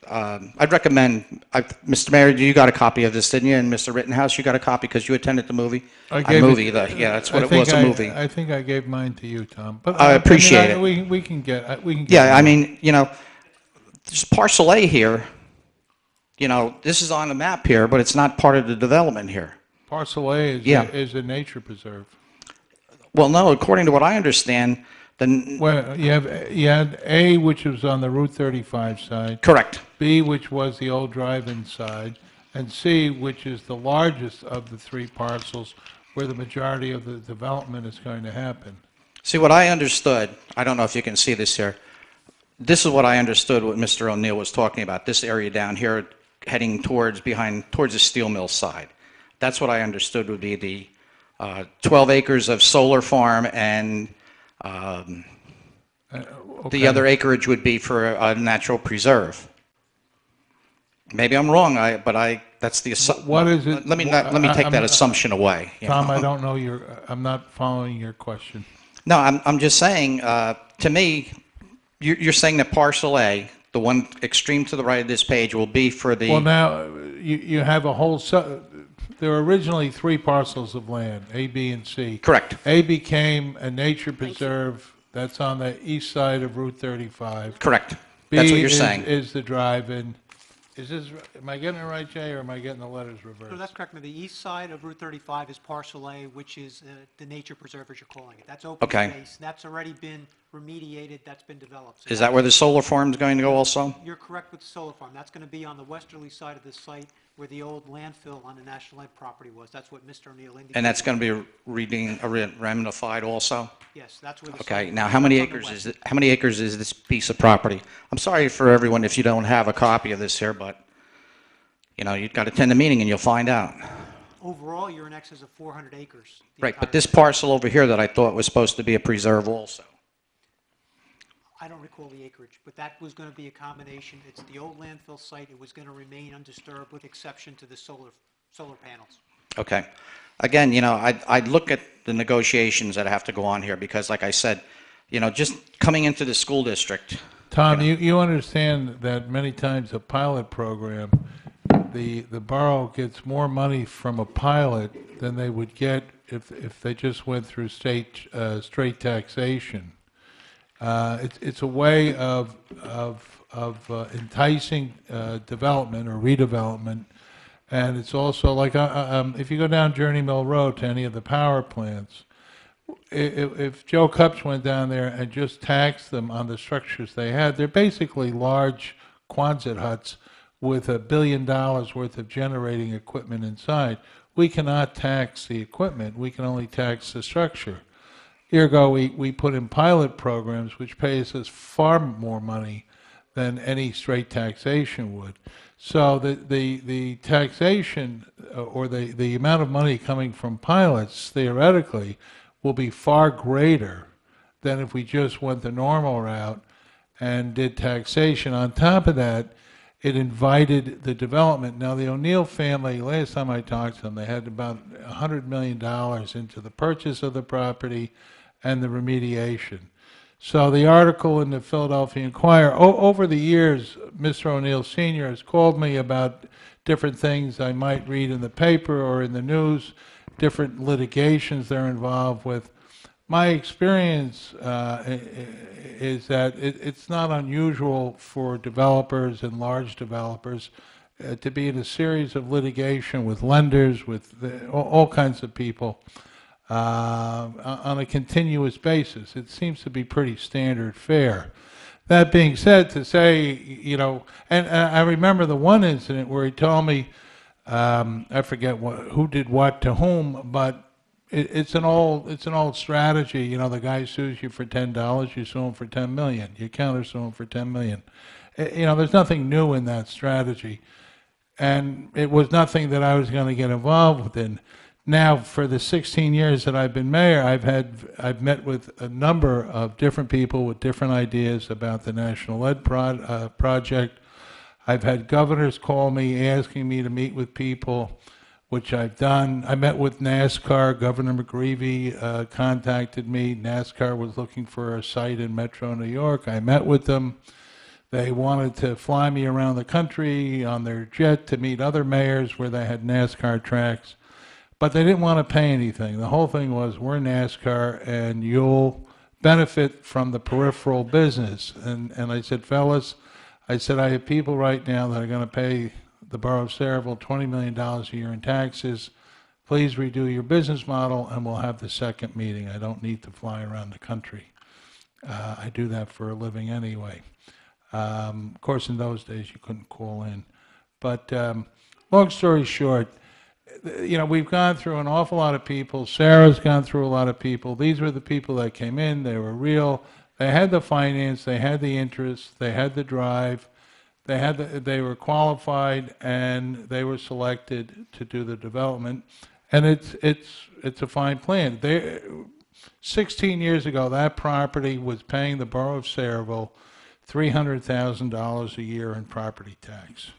I'd recommend, Mr. Mayor, you got a copy of this, didn't you? And Mr. Rittenhouse, you got a copy because you attended the movie? I gave Yeah, that's what it was, a movie. I think I gave mine to you, Tom. But I appreciate it. We can get. Yeah, I mean, you know, there's parcel A here. You know, this is on the map here, but it's not part of the development here. Parcel A is a nature preserve. Well, no, according to what I understand, then. Well, you had A, which was on the Route 35 side. Correct. B, which was the old drive-in side, and C, which is the largest of the three parcels where the majority of the development is going to happen. See, what I understood, I don't know if you can see this here. This is what I understood what Mr. O'Neill was talking about, this area down here heading towards the steel mill side. That's what I understood would be the 12 acres of solar farm, and the other acreage would be for a natural preserve. Maybe I'm wrong, but that's the assumption. What is it? Let me take that assumption away. Tom, I don't know I'm not following your question. No, I'm just saying, to me, you're saying that parcel A, the one extreme to the right of this page, will be for the. Well, now, you have a whole, there were originally three parcels of land, A, B, and C. Correct. A became a nature preserve that's on the east side of Route 35. Correct. That's what you're saying. B is the drive-in. Am I getting it right, Jay, or am I getting the letters reversed? No, that's correct. The east side of Route 35 is parcel A, which is the nature preserve, as you're calling it. That's open Okay. space. That's already been remediated. That's been developed. So Is that where the solar farm is going to go also? You're correct with the solar farm. That's going to be on the westerly side of the site where the old landfill on the National Ed property was. That's what Mr. O'Neill indicated. And that's going to be ramified also? Yes, that's where the. Okay, solar now farm how many is on the acres west. is it, how many acres is this piece of property? I'm sorry for everyone if you don't have a copy of this here, but, you know, you've got to attend the meeting and you'll find out. Overall, you're in excess of 400 acres. the Right, but entire this site. parcel over here that I thought was supposed to be a preserve also. I don't recall the acreage, but that was going to be a combination. It's the old landfill site. It was going to remain undisturbed with exception to the solar panels. Okay. Again, you know, I'd look at the negotiations that have to go on here because, like I said, you know, just coming into the school district. Tom, you understand that many times a pilot program, the borough gets more money from a pilot than they would get if they just went through straight taxation. It's a way of enticing development or redevelopment, and it's also like if you go down Journey Mill Road to any of the power plants, if Joe Cupps went down there and just taxed them on the structures they had, they're basically large Quonset huts with $1 billion worth of generating equipment inside. We cannot tax the equipment. We can only tax the structure. Ergo, we put in pilot programs which pays us far more money than any straight taxation would. So the taxation or the amount of money coming from pilots, theoretically, will be far greater than if we just went the normal route and did taxation. On top of that, it invited the development. Now, the O'Neill family, last time I talked to them, they had about $100 million into the purchase of the property and the remediation. So the article in the Philadelphia Inquirer, over the years, Mr. O'Neill Sr. has called me about different things I might read in the paper or in the news, different litigations they're involved with. My experience is that it's not unusual for developers and large developers to be in a series of litigation with lenders, with all kinds of people on a continuous basis. It seems to be pretty standard fare. That being said, to say, you know, and I remember the one incident where he told me, I forget who did what to whom, but it's an old strategy. You know, the guy sues you for $10, you sue him for $10 million. You counter sue him for $10 million. You know, there's nothing new in that strategy, and it was nothing that I was going to get involved in. Now, for the 16 years that I've been mayor, I've met with a number of different people with different ideas about the National Ed project. I've had governors call me asking me to meet with people, which I've done. I met with NASCAR. Governor McGreevey contacted me. NASCAR was looking for a site in Metro New York. I met with them. They wanted to fly me around the country on their jet to meet other mayors where they had NASCAR tracks, but they didn't want to pay anything. The whole thing was, we're NASCAR and you'll benefit from the peripheral business. And I said, fellas, I said, I have people right now that are going to pay the borough of Sayreville $20 million a year in taxes. Please redo your business model and we'll have the second meeting. I don't need to fly around the country. I do that for a living anyway. Of course, in those days, you couldn't call in. But long story short, you know, we've gone through an awful lot of people. Sarah's gone through a lot of people. These were the people that came in. They were real. They had the finance. They had the interest. They had the drive. They were qualified, and they were selected to do the development. And it's a fine plan. 16 years ago, that property was paying the borough of Sayreville $300,000 a year in property tax.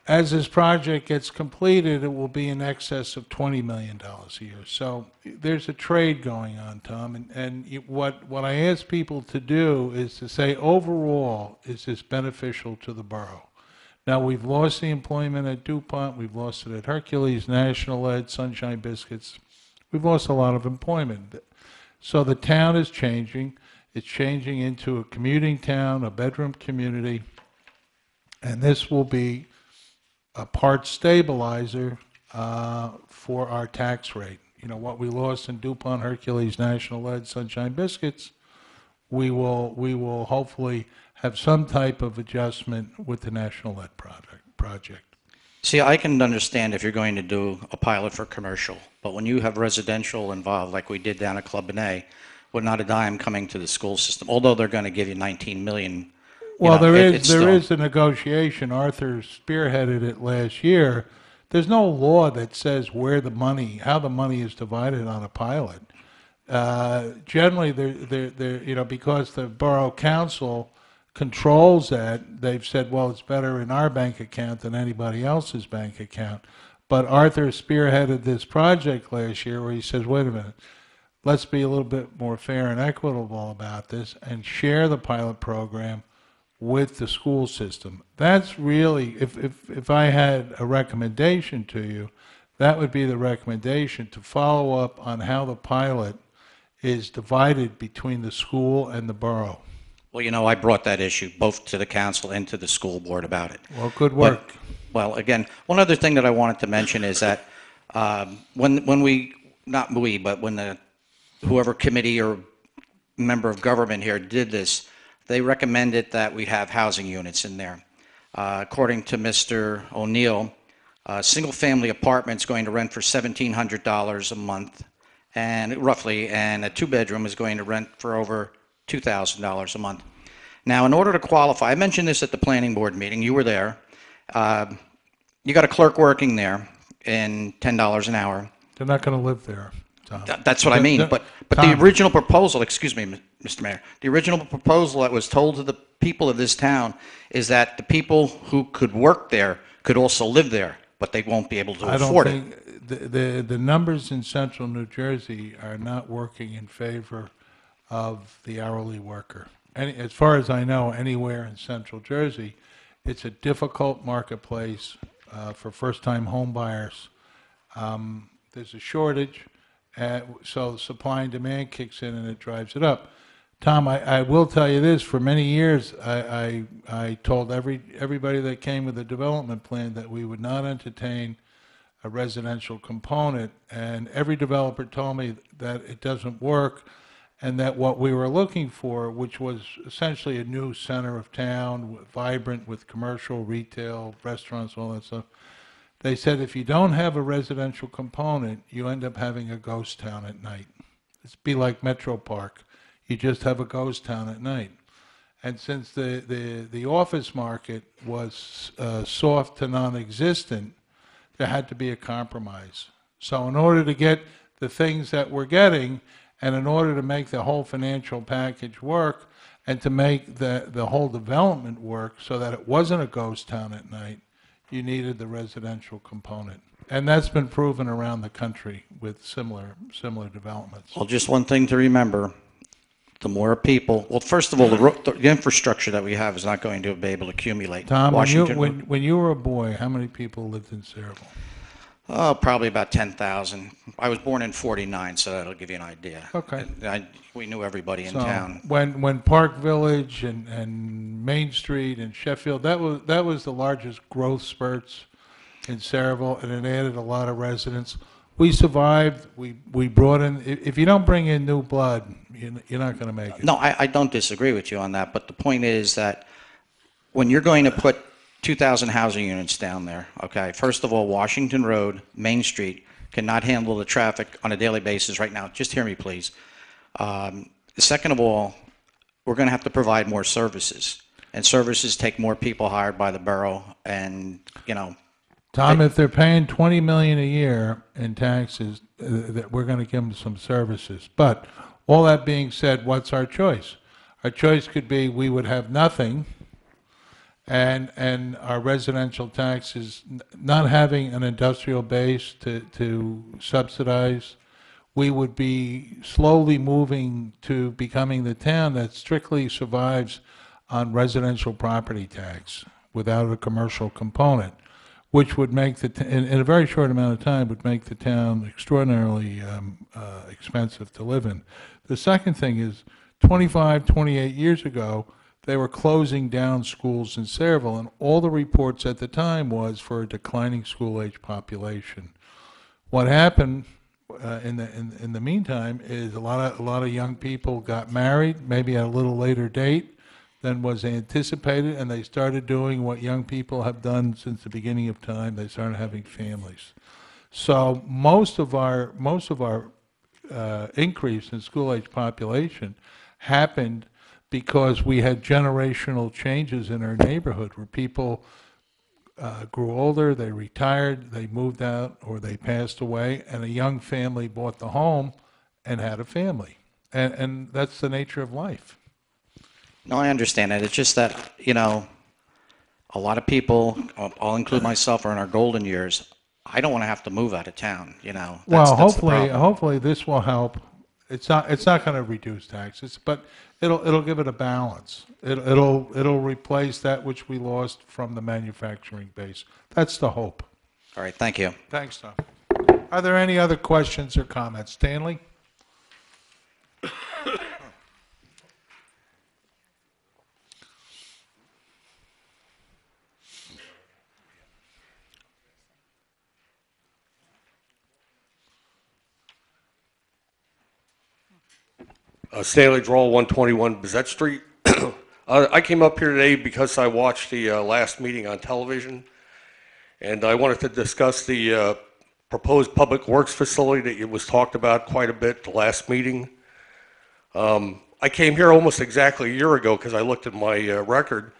As this project gets completed, it will be in excess of $20 million a year. So there's a trade going on, Tom. What I ask people to do is to say, overall, is this beneficial to the borough? Now, we've lost the employment at DuPont. We've lost it at Hercules, National Lead, Sunshine Biscuits. We've lost a lot of employment. So the town is changing. It's changing into a commuting town, a bedroom community. And this will be a part stabilizer for our tax rate. You know, what we lost in DuPont, Hercules, National Lead, Sunshine Biscuits, we will hopefully have some type of adjustment with the National Lead project. See, I can understand if you're going to do a pilot for commercial, but when you have residential involved, like we did down at Club Benet, with not a dime coming to the school system, although they're going to give you $19 million. Well, there is a negotiation. Arthur spearheaded it last year. There's no law that says where the money, how the money is divided on a pilot. Generally, you know, because the borough council controls that, they've said, well, it's better in our bank account than anybody else's bank account. But Arthur spearheaded this project last year where he says, wait a minute, let's be a little bit more fair and equitable about this and share the pilot program with the school system. That's really, if I had a recommendation to you, that would be the recommendation, to follow up on how the pilot is divided between the school and the borough. Well, you know, I brought that issue both to the council and to the school board about it. Well, good work. But, well, again, one other thing that I wanted to mention is that when we, not we, but when whoever committee or member of government here did this, they recommended that we have housing units in there. According to Mr. O'Neill, a single-family apartment is going to rent for $1,700 a month, and roughly, and a two-bedroom is going to rent for over $2,000 a month. Now, in order to qualify, I mentioned this at the planning board meeting. You were there. You got a clerk working there in $10 an hour. They're not going to live there, Tom. That's what I mean. But the original proposal, excuse me, Mr. Mayor, the original proposal that was told to the people of this town is that the people who could work there could also live there, but they won't be able to afford it. I don't think the numbers in central New Jersey are not working in favor of the hourly worker. As far as I know, anywhere in central Jersey, it's a difficult marketplace for first-time home buyers. There's a shortage, so supply and demand kicks in and it drives it up. Tom, I will tell you this, for many years, I told everybody that came with a development plan that we would not entertain a residential component, and every developer told me that it doesn't work, and that what we were looking for, which was essentially a new center of town, vibrant with commercial, retail, restaurants, all that stuff, they said if you don't have a residential component, you end up having a ghost town at night. It's be like Metro Park. You just have a ghost town at night. And since the office market was soft to non-existent, there had to be a compromise. So in order to get the things that we're getting, and in order to make the whole financial package work, and to make the whole development work so that it wasn't a ghost town at night, you needed the residential component. And that's been proven around the country with similar developments. Well, just one thing to remember, the more people, well, first of all, the infrastructure that we have is not going to be able to accumulate. Tom, Washington Road- when you were a boy, how many people lived in Sayreville? Oh, probably about 10,000. I was born in '49, so that'll give you an idea. Okay. We knew everybody in So town. when Park Village and Main Street and Sheffield, that was the largest growth spurts in Sayreville, and it added a lot of residents. We survived. We brought in. If you don't bring in new blood, you're not going to make it. No, I don't disagree with you on that, but the point is that when you're going to put 2,000 housing units down there, okay, first of all, Washington Road, Main Street cannot handle the traffic on a daily basis right now. Just hear me, please. Second of all, we're going to have to provide more services, and services take more people hired by the borough, and, you know. Tom, if they're paying $20 million a year in taxes, that we're going to give them some services. But all that being said, what's our choice? Our choice could be we would have nothing, and our residential taxes not having an industrial base to subsidize. We would be slowly moving to becoming the town that strictly survives on residential property tax without a commercial component, which would make in a very short amount of time, would make the town extraordinarily expensive to live in. The second thing is, 25, 28 years ago, they were closing down schools in Sayreville, and all the reports at the time was for a declining school-age population. What happened in the meantime is a lot of young people got married, maybe at a little later date than was anticipated, and they started doing what young people have done since the beginning of time. They started having families. So most of our increase in school-age population happened because we had generational changes in our neighborhood where people grew older, they retired, they moved out, or they passed away, and a young family bought the home and had a family. And that's the nature of life. No, I understand that. It's just that, you know, a lot of people, I'll include myself, are in our golden years. I don't want to have to move out of town, you know. Well, That's the problem. hopefully this will help. It's not going to reduce taxes, but it'll give it a balance. It'll replace that which we lost from the manufacturing base. That's the hope. All right, thank you. Thanks, Tom. Are there any other questions or comments? Stanley? Stanley Droll, 121 Bezette Street. I came up here today because I watched the last meeting on television, and I wanted to discuss the proposed public works facility that was talked about quite a bit at the last meeting. I came here almost exactly a year ago because I looked at my record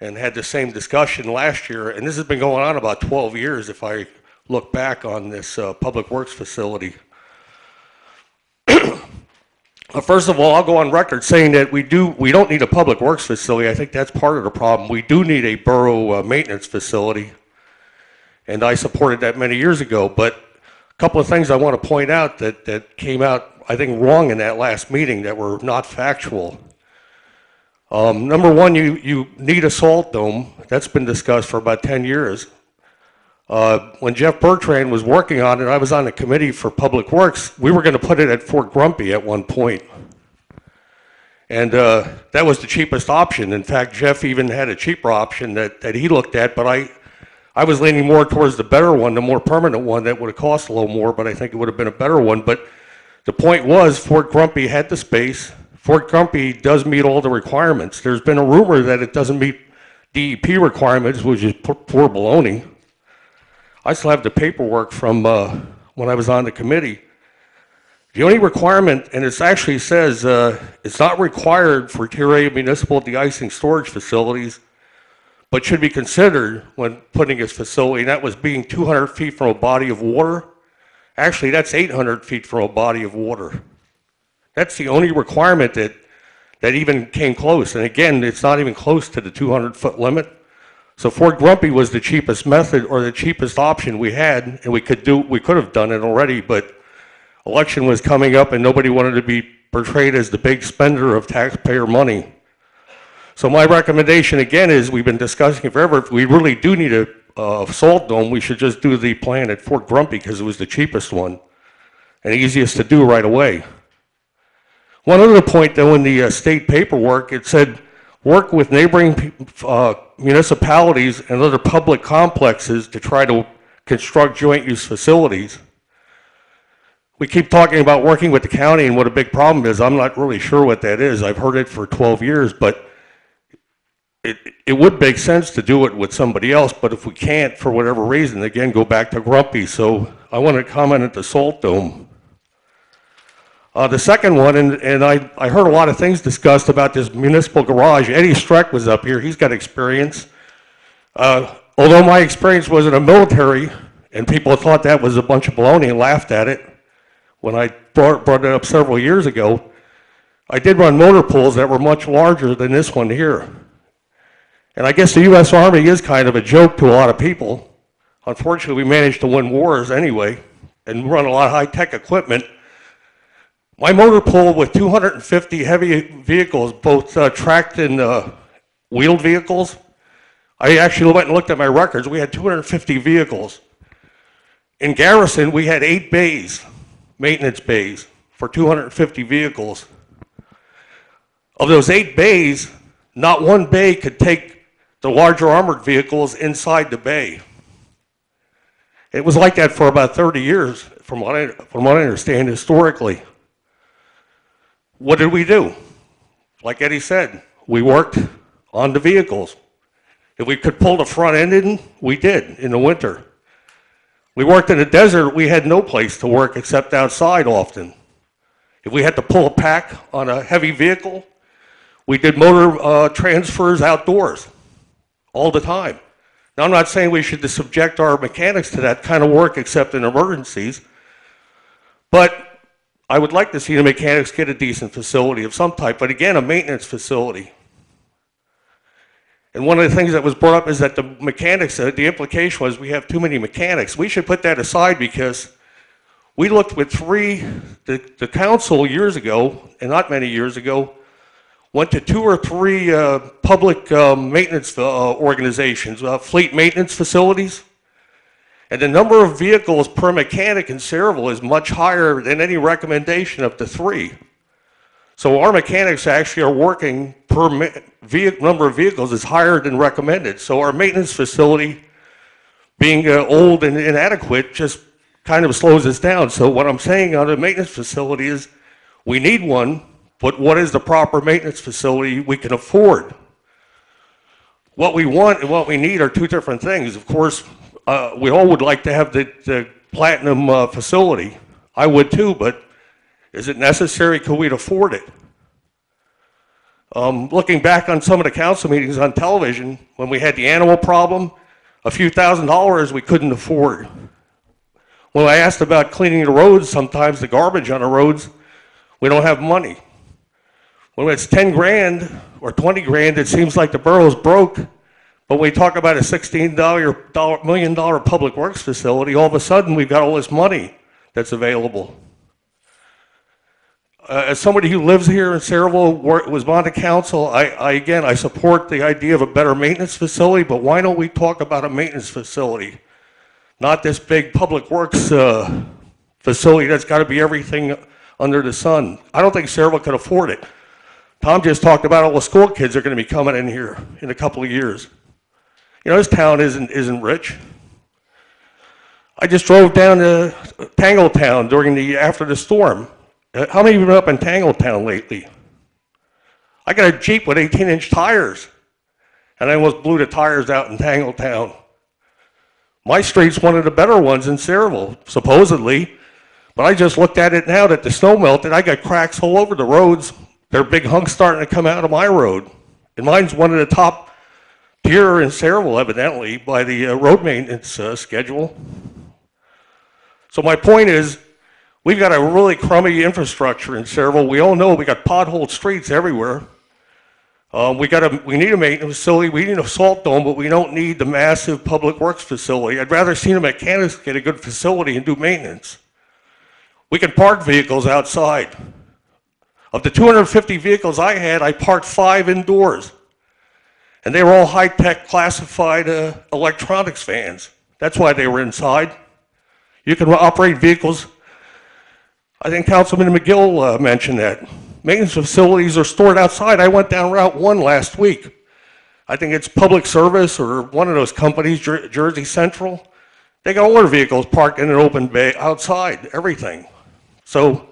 and had the same discussion last year, and this has been going on about 12 years if I look back on this public works facility. First of all, I'll go on record saying that we don't need a public works facility. I think that's part of the problem. We do need a borough maintenance facility, and I supported that many years ago. But a couple of things I want to point out that came out, I think, wrong in that last meeting that were not factual. Number one, you need a salt dome. That's been discussed for about 10 years. When Jeff Bertrand was working on it, I was on the committee for Public Works. We were going to put it at Fort Grumpy at one point. And that was the cheapest option. In fact, Jeff even had a cheaper option that he looked at, but I was leaning more towards the better one, the more permanent one that would have cost a little more, but I think it would have been a better one. But the point was Fort Grumpy had the space. Fort Grumpy does meet all the requirements. There's been a rumor that it doesn't meet DEP requirements, which is poor baloney. I still have the paperwork from when I was on the committee. The only requirement, and it actually says it's not required for Tier A municipal de-icing storage facilities, but should be considered when putting this facility, and that was being 200 feet from a body of water. Actually, that's 800 feet from a body of water. That's the only requirement that even came close. And again, it's not even close to the 200-foot limit. So Fort Grumpy was the cheapest method or the cheapest option we had, and we could have done it already, but election was coming up and nobody wanted to be portrayed as the big spender of taxpayer money. So my recommendation again is, we've been discussing it forever, if we really do need a salt dome, we should just do the plan at Fort Grumpy because it was the cheapest one and easiest to do right away. One other point though, in the state paperwork, it said work with neighboring municipalities and other public complexes to try to construct joint use facilities. We keep talking about working with the county and what a big problem is. I'm not really sure what that is. I've heard it for 12 years, but it would make sense to do it with somebody else, but if we can't, for whatever reason, again, go back to Grumpy. So I want to comment at the Salt Dome. The second one, and I heard a lot of things discussed about this municipal garage. Eddie Streck was up here. He's got experience. Although my experience was in the military, and people thought that was a bunch of baloney and laughed at it when I brought it up several years ago, I did run motor pools that were much larger than this one here. And I guess the U.S. Army is kind of a joke to a lot of people. Unfortunately, we managed to win wars anyway and run a lot of high-tech equipment. My motor pool with 250 heavy vehicles, both tracked and wheeled vehicles, I actually went and looked at my records. We had 250 vehicles. In Garrison, we had 8 bays, maintenance bays, for 250 vehicles. Of those 8 bays, not one bay could take the larger armored vehicles inside the bay. It was like that for about 30 years, from what I understand historically. What did we do? Like Eddie said, we worked on the vehicles. If we could pull the front end in, we did in the winter. We worked in the desert, we had no place to work except outside often. If we had to pull a pack on a heavy vehicle, we did motor transfers outdoors all the time. Now, I'm not saying we should subject our mechanics to that kind of work except in emergencies, but I would like to see the mechanics get a decent facility of some type, but again, a maintenance facility. And one of the things that was brought up is that the mechanics, the implication was we have too many mechanics. We should put that aside because we looked with the council years ago, and not many years ago, went to 2 or 3 public maintenance organizations, fleet maintenance facilities. And the number of vehicles per mechanic in Sayreville is much higher than any recommendation of the 3. So our mechanics actually are working per number of vehicles is higher than recommended. So our maintenance facility, being old and inadequate, just kind of slows us down. So what I'm saying on a maintenance facility is we need one, but what is the proper maintenance facility we can afford? What we want and what we need are 2 different things. Of course, we all would like to have the platinum facility. I would too, but is it necessary? Could we afford it? Looking back on some of the council meetings on television, when we had the animal problem, a few $1,000s we couldn't afford. When I asked about cleaning the roads, sometimes the garbage on the roads, we don't have money. When it's 10 grand or 20 grand, it seems like the borough's broke. But when we talk about a $16 million public works facility, all of a sudden we've got all this money that's available. As somebody who lives here in Sayreville, was on the council, I support the idea of a better maintenance facility, but why don't we talk about a maintenance facility? Not this big public works facility that's got to be everything under the sun. I don't think Sayreville could afford it. Tom just talked about all the school kids are going to be coming in here in a couple of years. You know, this town isn't rich. I just drove down to Tangletown after the storm. How many of you have been up in Tangletown lately? I got a Jeep with 18-inch tires, and I almost blew the tires out in Tangletown. My street's one of the better ones in Sayreville, supposedly, but I just looked at it now that the snow melted. I got cracks all over the roads. There are big hunks starting to come out of my road, and mine's one of the top tier in Sayreville, evidently, by the road maintenance schedule. So my point is, we've got a really crummy infrastructure in Sayreville. We all know we got potholed streets everywhere. We need a maintenance facility. We need a salt dome, but we don't need the massive public works facility. I'd rather see the mechanics get a good facility and do maintenance. We can park vehicles outside. Of the 250 vehicles I had, I parked 5 indoors. And they were all high-tech classified electronics vans. That's why they were inside. You can operate vehicles. I think Councilman McGill mentioned that. Maintenance facilities are stored outside. I went down Route 1 last week. I think it's Public Service or one of those companies, Jersey Central. They got all their vehicles parked in an open bay outside, everything. So,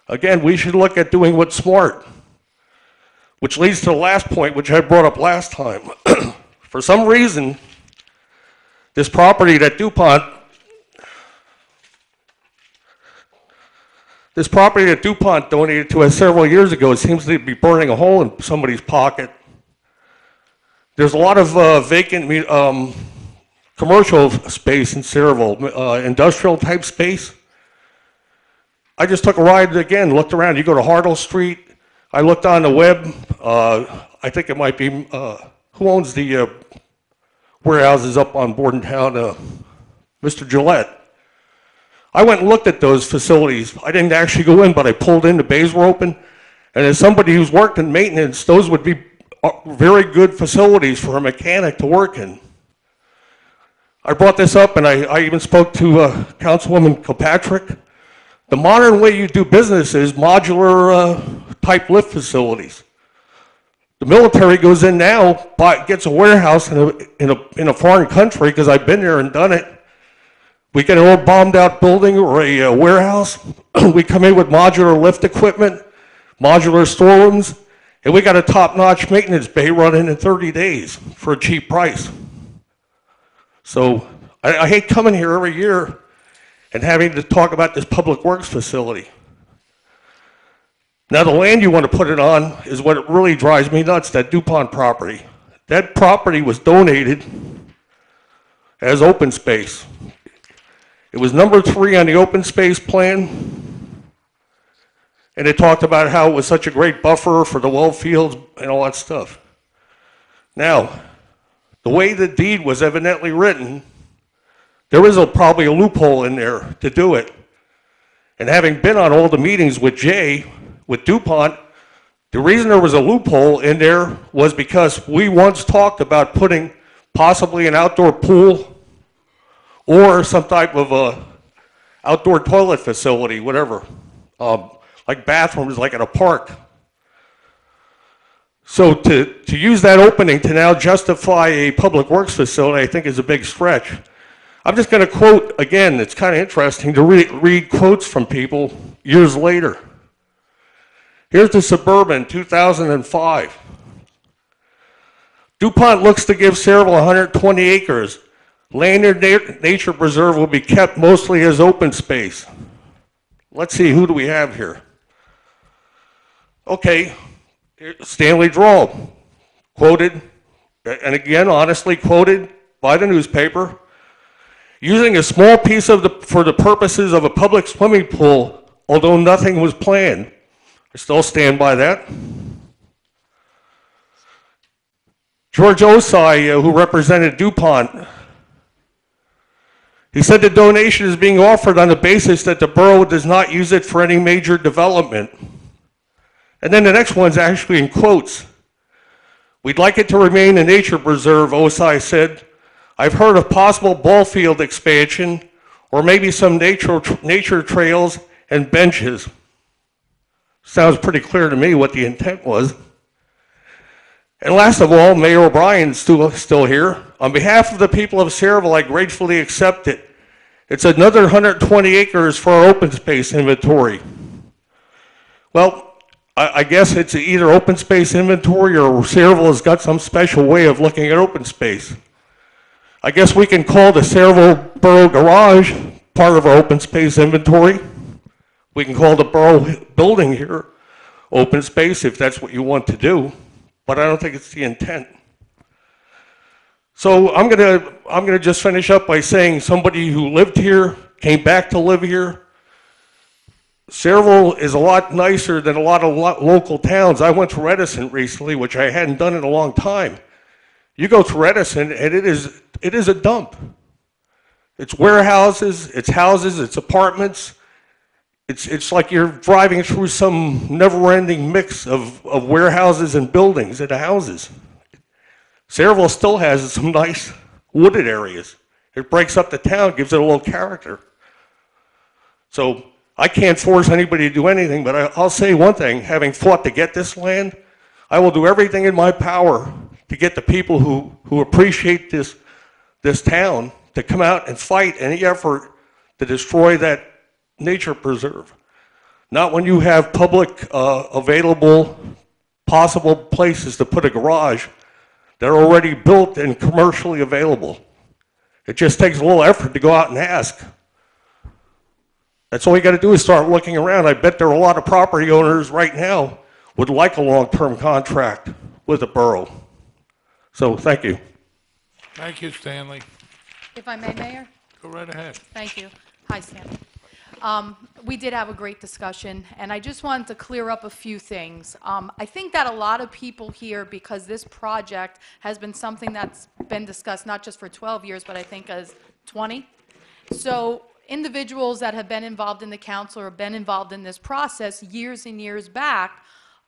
again, we should look at doing what's smart. Which leads to the last point, which I brought up last time. For some reason, this property that DuPont donated to us several years ago, it seems to be burning a hole in somebody's pocket. There's a lot of vacant commercial space in Sayreville, industrial type space. I just took a ride again, looked around. You go to Hartle Street. I looked on the web. I think it might be, who owns the warehouses up on Bordentown? Mr. Gillette. I went and looked at those facilities. I didn't actually go in, but I pulled in, the bays were open. And as somebody who's worked in maintenance, those would be very good facilities for a mechanic to work in. I brought this up, and I even spoke to Councilwoman Kilpatrick. The modern way you do business is modular type lift facilities. The military goes in now, gets a warehouse in a foreign country, because I've been there and done it. We get an old bombed out building or a warehouse. We come in with modular lift equipment, modular storerooms, and we got a top-notch maintenance bay running in 30 days for a cheap price. So I hate coming here every year and having to talk about this public works facility. Now, the land you want to put it on is what really drives me nuts, that DuPont property. That property was donated as open space. It was number 3 on the open space plan, and it talked about how it was such a great buffer for the well fields and all that stuff. Now, the way the deed was evidently written, there is probably a loophole in there to do it. And having been on all the meetings with Jay, with DuPont, the reason there was a loophole in there was because we once talked about putting possibly an outdoor pool or some type of a outdoor toilet facility, whatever, like bathrooms like at a park. So to use that opening to now justify a public works facility, I think is a big stretch. I'm just going to quote, again, it's kind of interesting to read quotes from people years later. Here's the Suburban, 2005. DuPont looks to give Sayreville 120 acres. Land in nature preserve will be kept mostly as open space. Let's see, who do we have here? Okay, Stanley Drawl, quoted, and again, honestly quoted by the newspaper. Using a small piece for the purposes of a public swimming pool, although nothing was planned. I still stand by that. George Osai, who represented DuPont, he said the donation is being offered on the basis that the borough does not use it for any major development. And then the next one's actually in quotes. We'd like it to remain a nature preserve, Osai said. I've heard of possible ball field expansion or maybe some nature trails and benches. Sounds pretty clear to me what the intent was. And last of all, Mayor O'Brien's still here. On behalf of the people of Sayreville, I gratefully accept it. It's another 120 acres for our open space inventory. Well, I guess it's either open space inventory or Sayreville has got some special way of looking at open space. I guess we can call the Sayreville Borough Garage part of our open space inventory. We can call the borough building here open space if that's what you want to do, but I don't think it's the intent. So I'm gonna just finish up by saying somebody who lived here, came back to live here. Sayreville is a lot nicer than a lot of local towns. I went to Redison recently, which I hadn't done in a long time. You go to Redison, and it is a dump. It's warehouses, it's houses, it's apartments. It's like you're driving through some never-ending mix of warehouses and buildings and houses. Sayreville still has some nice wooded areas. It breaks up the town, gives it a little character. So I can't force anybody to do anything, but I'll say one thing, having fought to get this land, I will do everything in my power to get the people who appreciate this town to come out and fight any effort to destroy that nature preserve. Not when you have public available possible places to put a garage that are already built and commercially available. It just takes a little effort to go out and ask. That's all you got to do is start looking around. I bet there are a lot of property owners right now would like a long-term contract with the borough. So thank you. Thank you, Stanley. If I may, Mayor? Go right ahead. Thank you. Hi, Stanley. We did have a great discussion, and I just wanted to clear up a few things. I think that a lot of people here, because this project has been something that's been discussed not just for 12 years, but I think as 20. So individuals that have been involved in the council or been involved in this process years and years back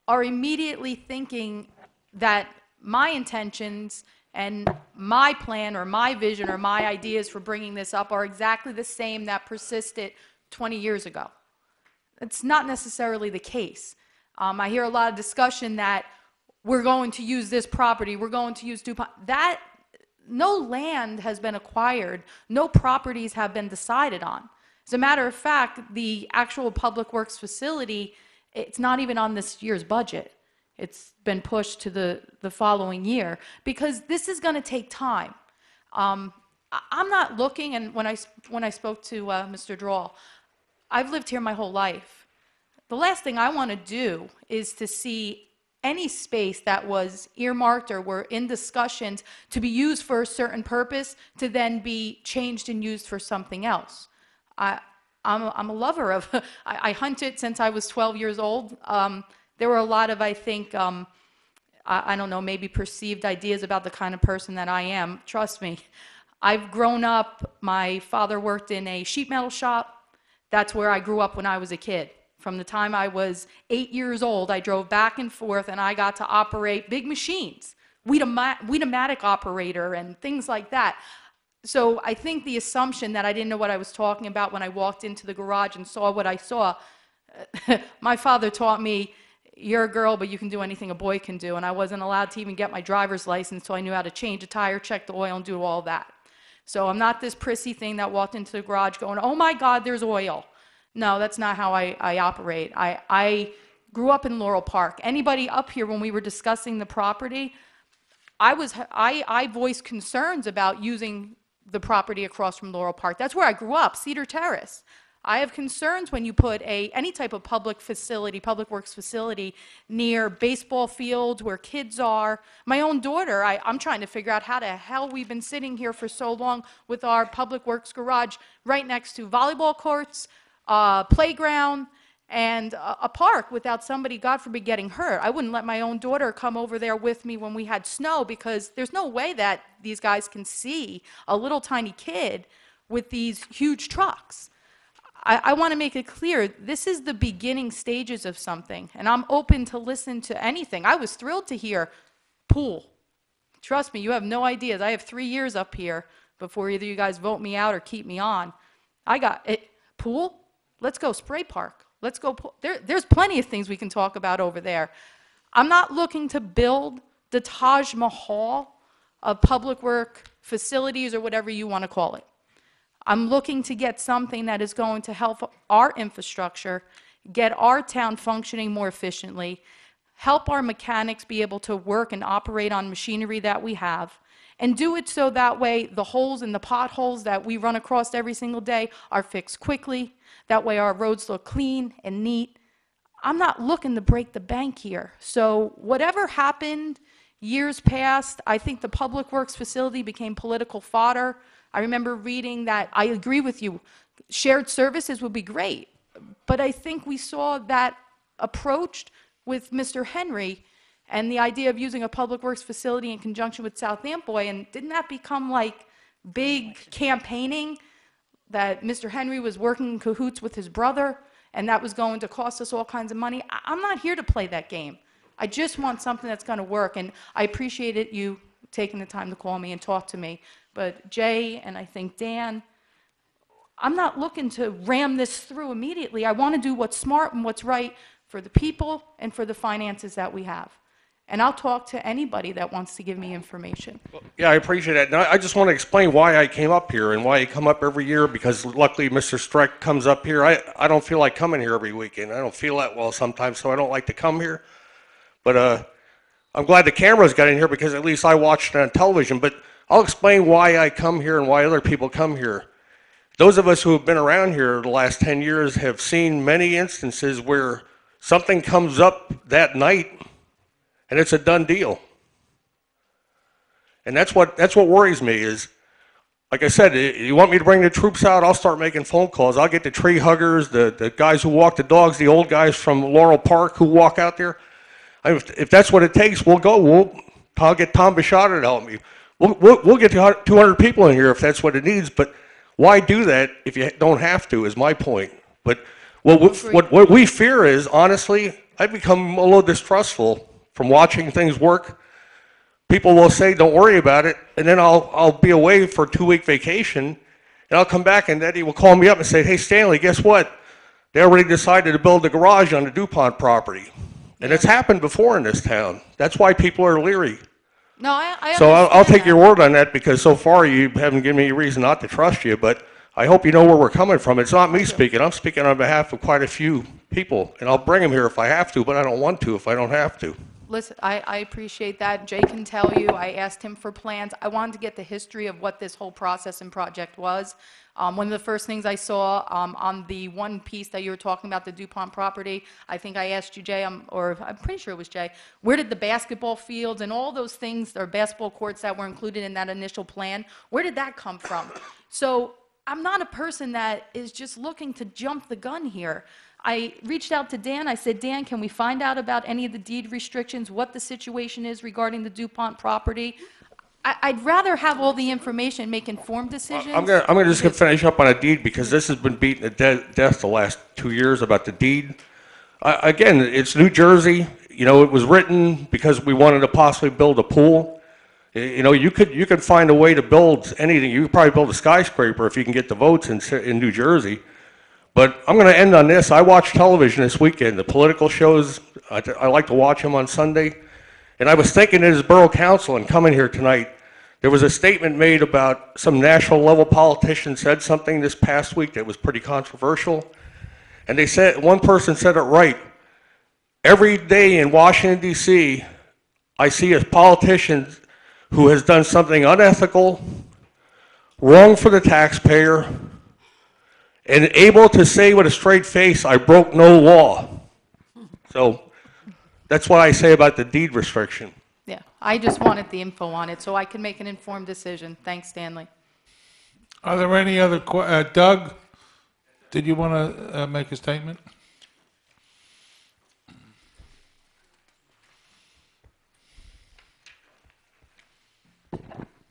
are immediately thinking that my intentions and my plan or my vision or my ideas for bringing this up are exactly the same that persisted 20 years ago. It's not necessarily the case. I hear a lot of discussion that we're going to use this property, we're going to use DuPont. That, no land has been acquired, no properties have been decided on. As a matter of fact, the actual public works facility, it's not even on this year's budget. It's been pushed to the following year because this is going to take time. I'm not looking, and when I spoke to Mr. Drawl, I've lived here my whole life. The last thing I want to do is to see any space that was earmarked or were in discussions to be used for a certain purpose to then be changed and used for something else. I'm a lover of, I hunted since I was 12 years old. There were a lot of, I think, I don't know, maybe perceived ideas about the kind of person that I am. Trust me, I've grown up, my father worked in a sheet metal shop. That's where I grew up when I was a kid. From the time I was 8 years old, I drove back and forth and I got to operate big machines, Weedomatic operator and things like that. So I think the assumption that I didn't know what I was talking about when I walked into the garage and saw what I saw, my father taught me, you're a girl, but you can do anything a boy can do. And I wasn't allowed to even get my driver's license, so I knew how to change a tire, check the oil, and do all that. So I'm not this prissy thing that walked into the garage going, oh my God, there's oil. No, that's not how I operate. I grew up in Laurel Park. Anybody up here, when we were discussing the property, I voiced concerns about using the property across from Laurel Park. That's where I grew up, Cedar Terrace. I have concerns when you put any type of public facility, public works facility, near baseball fields where kids are. My own daughter, I'm trying to figure out how the hell we've been sitting here for so long with our public works garage right next to volleyball courts, playground, and a park without somebody, God forbid, getting hurt. I wouldn't let my own daughter come over there with me when we had snow because there's no way that these guys can see a little tiny kid with these huge trucks. I want to make it clear, this is the beginning stages of something, and I'm open to listen to anything. I was thrilled to hear pool. Trust me, you have no ideas. I have 3 years up here before either you guys vote me out or keep me on. I got it. Pool? Let's go spray park. Let's go pool. There's plenty of things we can talk about over there. I'm not looking to build the Taj Mahal of public work facilities or whatever you want to call it. I'm looking to get something that is going to help our infrastructure, get our town functioning more efficiently, help our mechanics be able to work and operate on machinery that we have, and do it so that way the holes and the potholes that we run across every single day are fixed quickly. That way our roads look clean and neat. I'm not looking to break the bank here. So whatever happened years past, I think the public works facility became political fodder. I remember reading that, I agree with you, shared services would be great, but I think we saw that approached with Mr. Henry and the idea of using a public works facility in conjunction with South Amboy, and didn't that become like big campaigning that Mr. Henry was working in cahoots with his brother? and that was going to cost us all kinds of money. I'm not here to play that game. I just want something that's going to work, and I appreciated you taking the time to call me and talk to me. But Jay and I think Dan, I'm not looking to ram this through immediately. I want to do what's smart and what's right for the people and for the finances that we have. And I'll talk to anybody that wants to give me information. Yeah, I appreciate that. And I just want to explain why I came up here and why I come up every year, because luckily Mr. Streck comes up here. I don't feel like coming here every weekend. I don't feel that well sometimes, so I don't like to come here. But I'm glad the cameras got in here because at least I watched it on television. But I'll explain why I come here and why other people come here. Those of us who have been around here the last 10 years have seen many instances where something comes up that night and it's a done deal. And that's what worries me is, like I said, you want me to bring the troops out, I'll start making phone calls. I'll get the tree huggers, the guys who walk the dogs, the old guys from Laurel Park who walk out there. If that's what it takes, we'll go. I'll get Tom Bishada to help me. We'll get 200 people in here if that's what it needs, but why do that if you don't have to, is my point. But what we fear is, honestly, I've become a little distrustful from watching things work. People will say, don't worry about it, and then I'll be away for a 2-week vacation, and I'll come back, and Eddie will call me up and say, hey, Stanley, guess what? They already decided to build a garage on the DuPont property. And it's happened before in this town. That's why people are leery. No, I So I'll take that. your word on that, because so far you haven't given me a reason not to trust you, but I hope you know where we're coming from. It's not me speaking. I'm speaking on behalf of quite a few people, and I'll bring them here if I have to, but I don't want to if I don't have to. Listen, I appreciate that. Jay can tell you, I asked him for plans. I wanted to get the history of what this whole process and project was. One of the first things I saw on the one piece that you were talking about, the DuPont property, I think I asked you, Jay, or I'm pretty sure it was Jay, where did the basketball fields and all those things, or basketball courts that were included in that initial plan, where did that come from? So I'm not a person that is just looking to jump the gun here. I reached out to Dan. I said, Dan, can we find out about any of the deed restrictions, what the situation is regarding the DuPont property? I'd rather have all the information, make informed decisions. I'm gonna just finish up on a deed, because this has been beaten to death the last 2 years about the deed. Again, it's New Jersey. You know, it was written because we wanted to possibly build a pool. You know, you could find a way to build anything. You could probably build a skyscraper if you can get the votes in New Jersey. But I'm going to end on this. I watched television this weekend, the political shows. I like to watch them on Sunday. And I was thinking as borough council and coming here tonight, there was a statement made about some national level politician said something this past week that was pretty controversial. And they said, one person said it right. Every day in Washington, D.C., I see a politician who has done something unethical, wrong for the taxpayer, and able to say with a straight face, I broke no law. So that's what I say about the deed restriction. Yeah, I just wanted the info on it so I can make an informed decision. Thanks, Stanley. Are there any other, Doug, did you want to make a statement?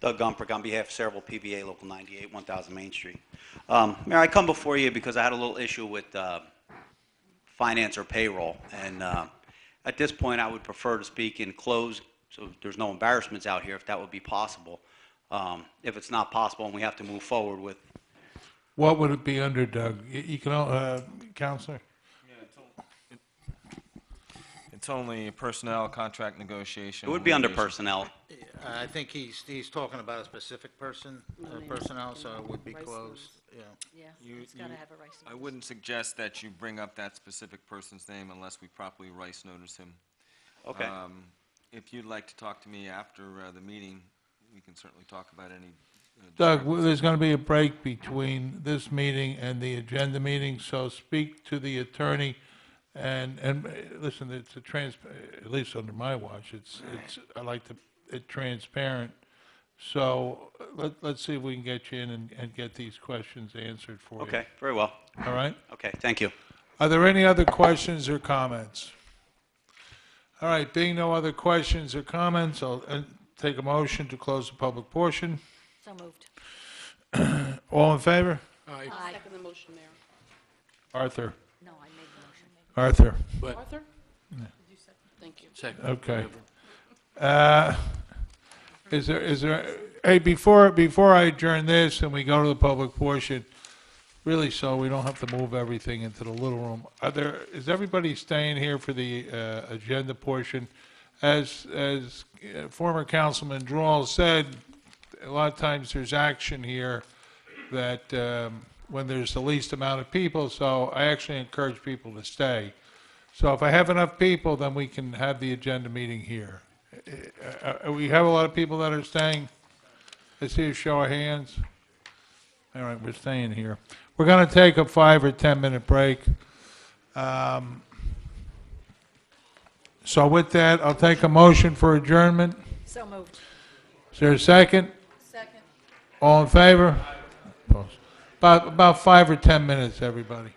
Doug Gumprick on behalf of Sayreville PBA Local 98, 1000 Main Street. Mayor, I come before you because I had a little issue with finance or payroll, and at this point I would prefer to speak in closed so there's no embarrassments out here if that would be possible. If it's not possible and we have to move forward with. What would it be under, Doug? You can, Counselor? It's only personnel, contract negotiation. It would be under personnel. I think he's talking about a specific person, personnel, so it would be closed, yeah. Yeah, it's got to have a rice notice. I wouldn't suggest that you bring up that specific person's name unless we properly rice notice him. Okay. If you'd like to talk to me after the meeting, we can certainly talk about any. Doug, there's going to be a break between this meeting and the agenda meeting, so speak to the attorney. And listen, it's at least under my watch, I like it transparent. So let's see if we can get you in and get these questions answered for you. Okay, very well. All right? Okay, thank you. Are there any other questions or comments? All right, being no other questions or comments, I'll take a motion to close the public portion. So moved. All in favor? Second the motion, Mayor. Arthur? No, I Arthur? Arthur? Thank you. Second. Okay. Is there, hey, before I adjourn this and we go to the public portion, really so we don't have to move everything into the little room, is everybody staying here for the agenda portion? As former Councilman Drawl said, a lot of times there's action here that when there's the least amount of people, so I actually encourage people to stay. So if I have enough people, then we can have the agenda meeting here. We have a lot of people that are staying. I see a show of hands. All right, we're staying here. We're going to take a 5 or 10-minute break. So with that, I'll take a motion for adjournment. So moved. Is there a second? Second. All in favor? About 5 or 10 minutes, everybody.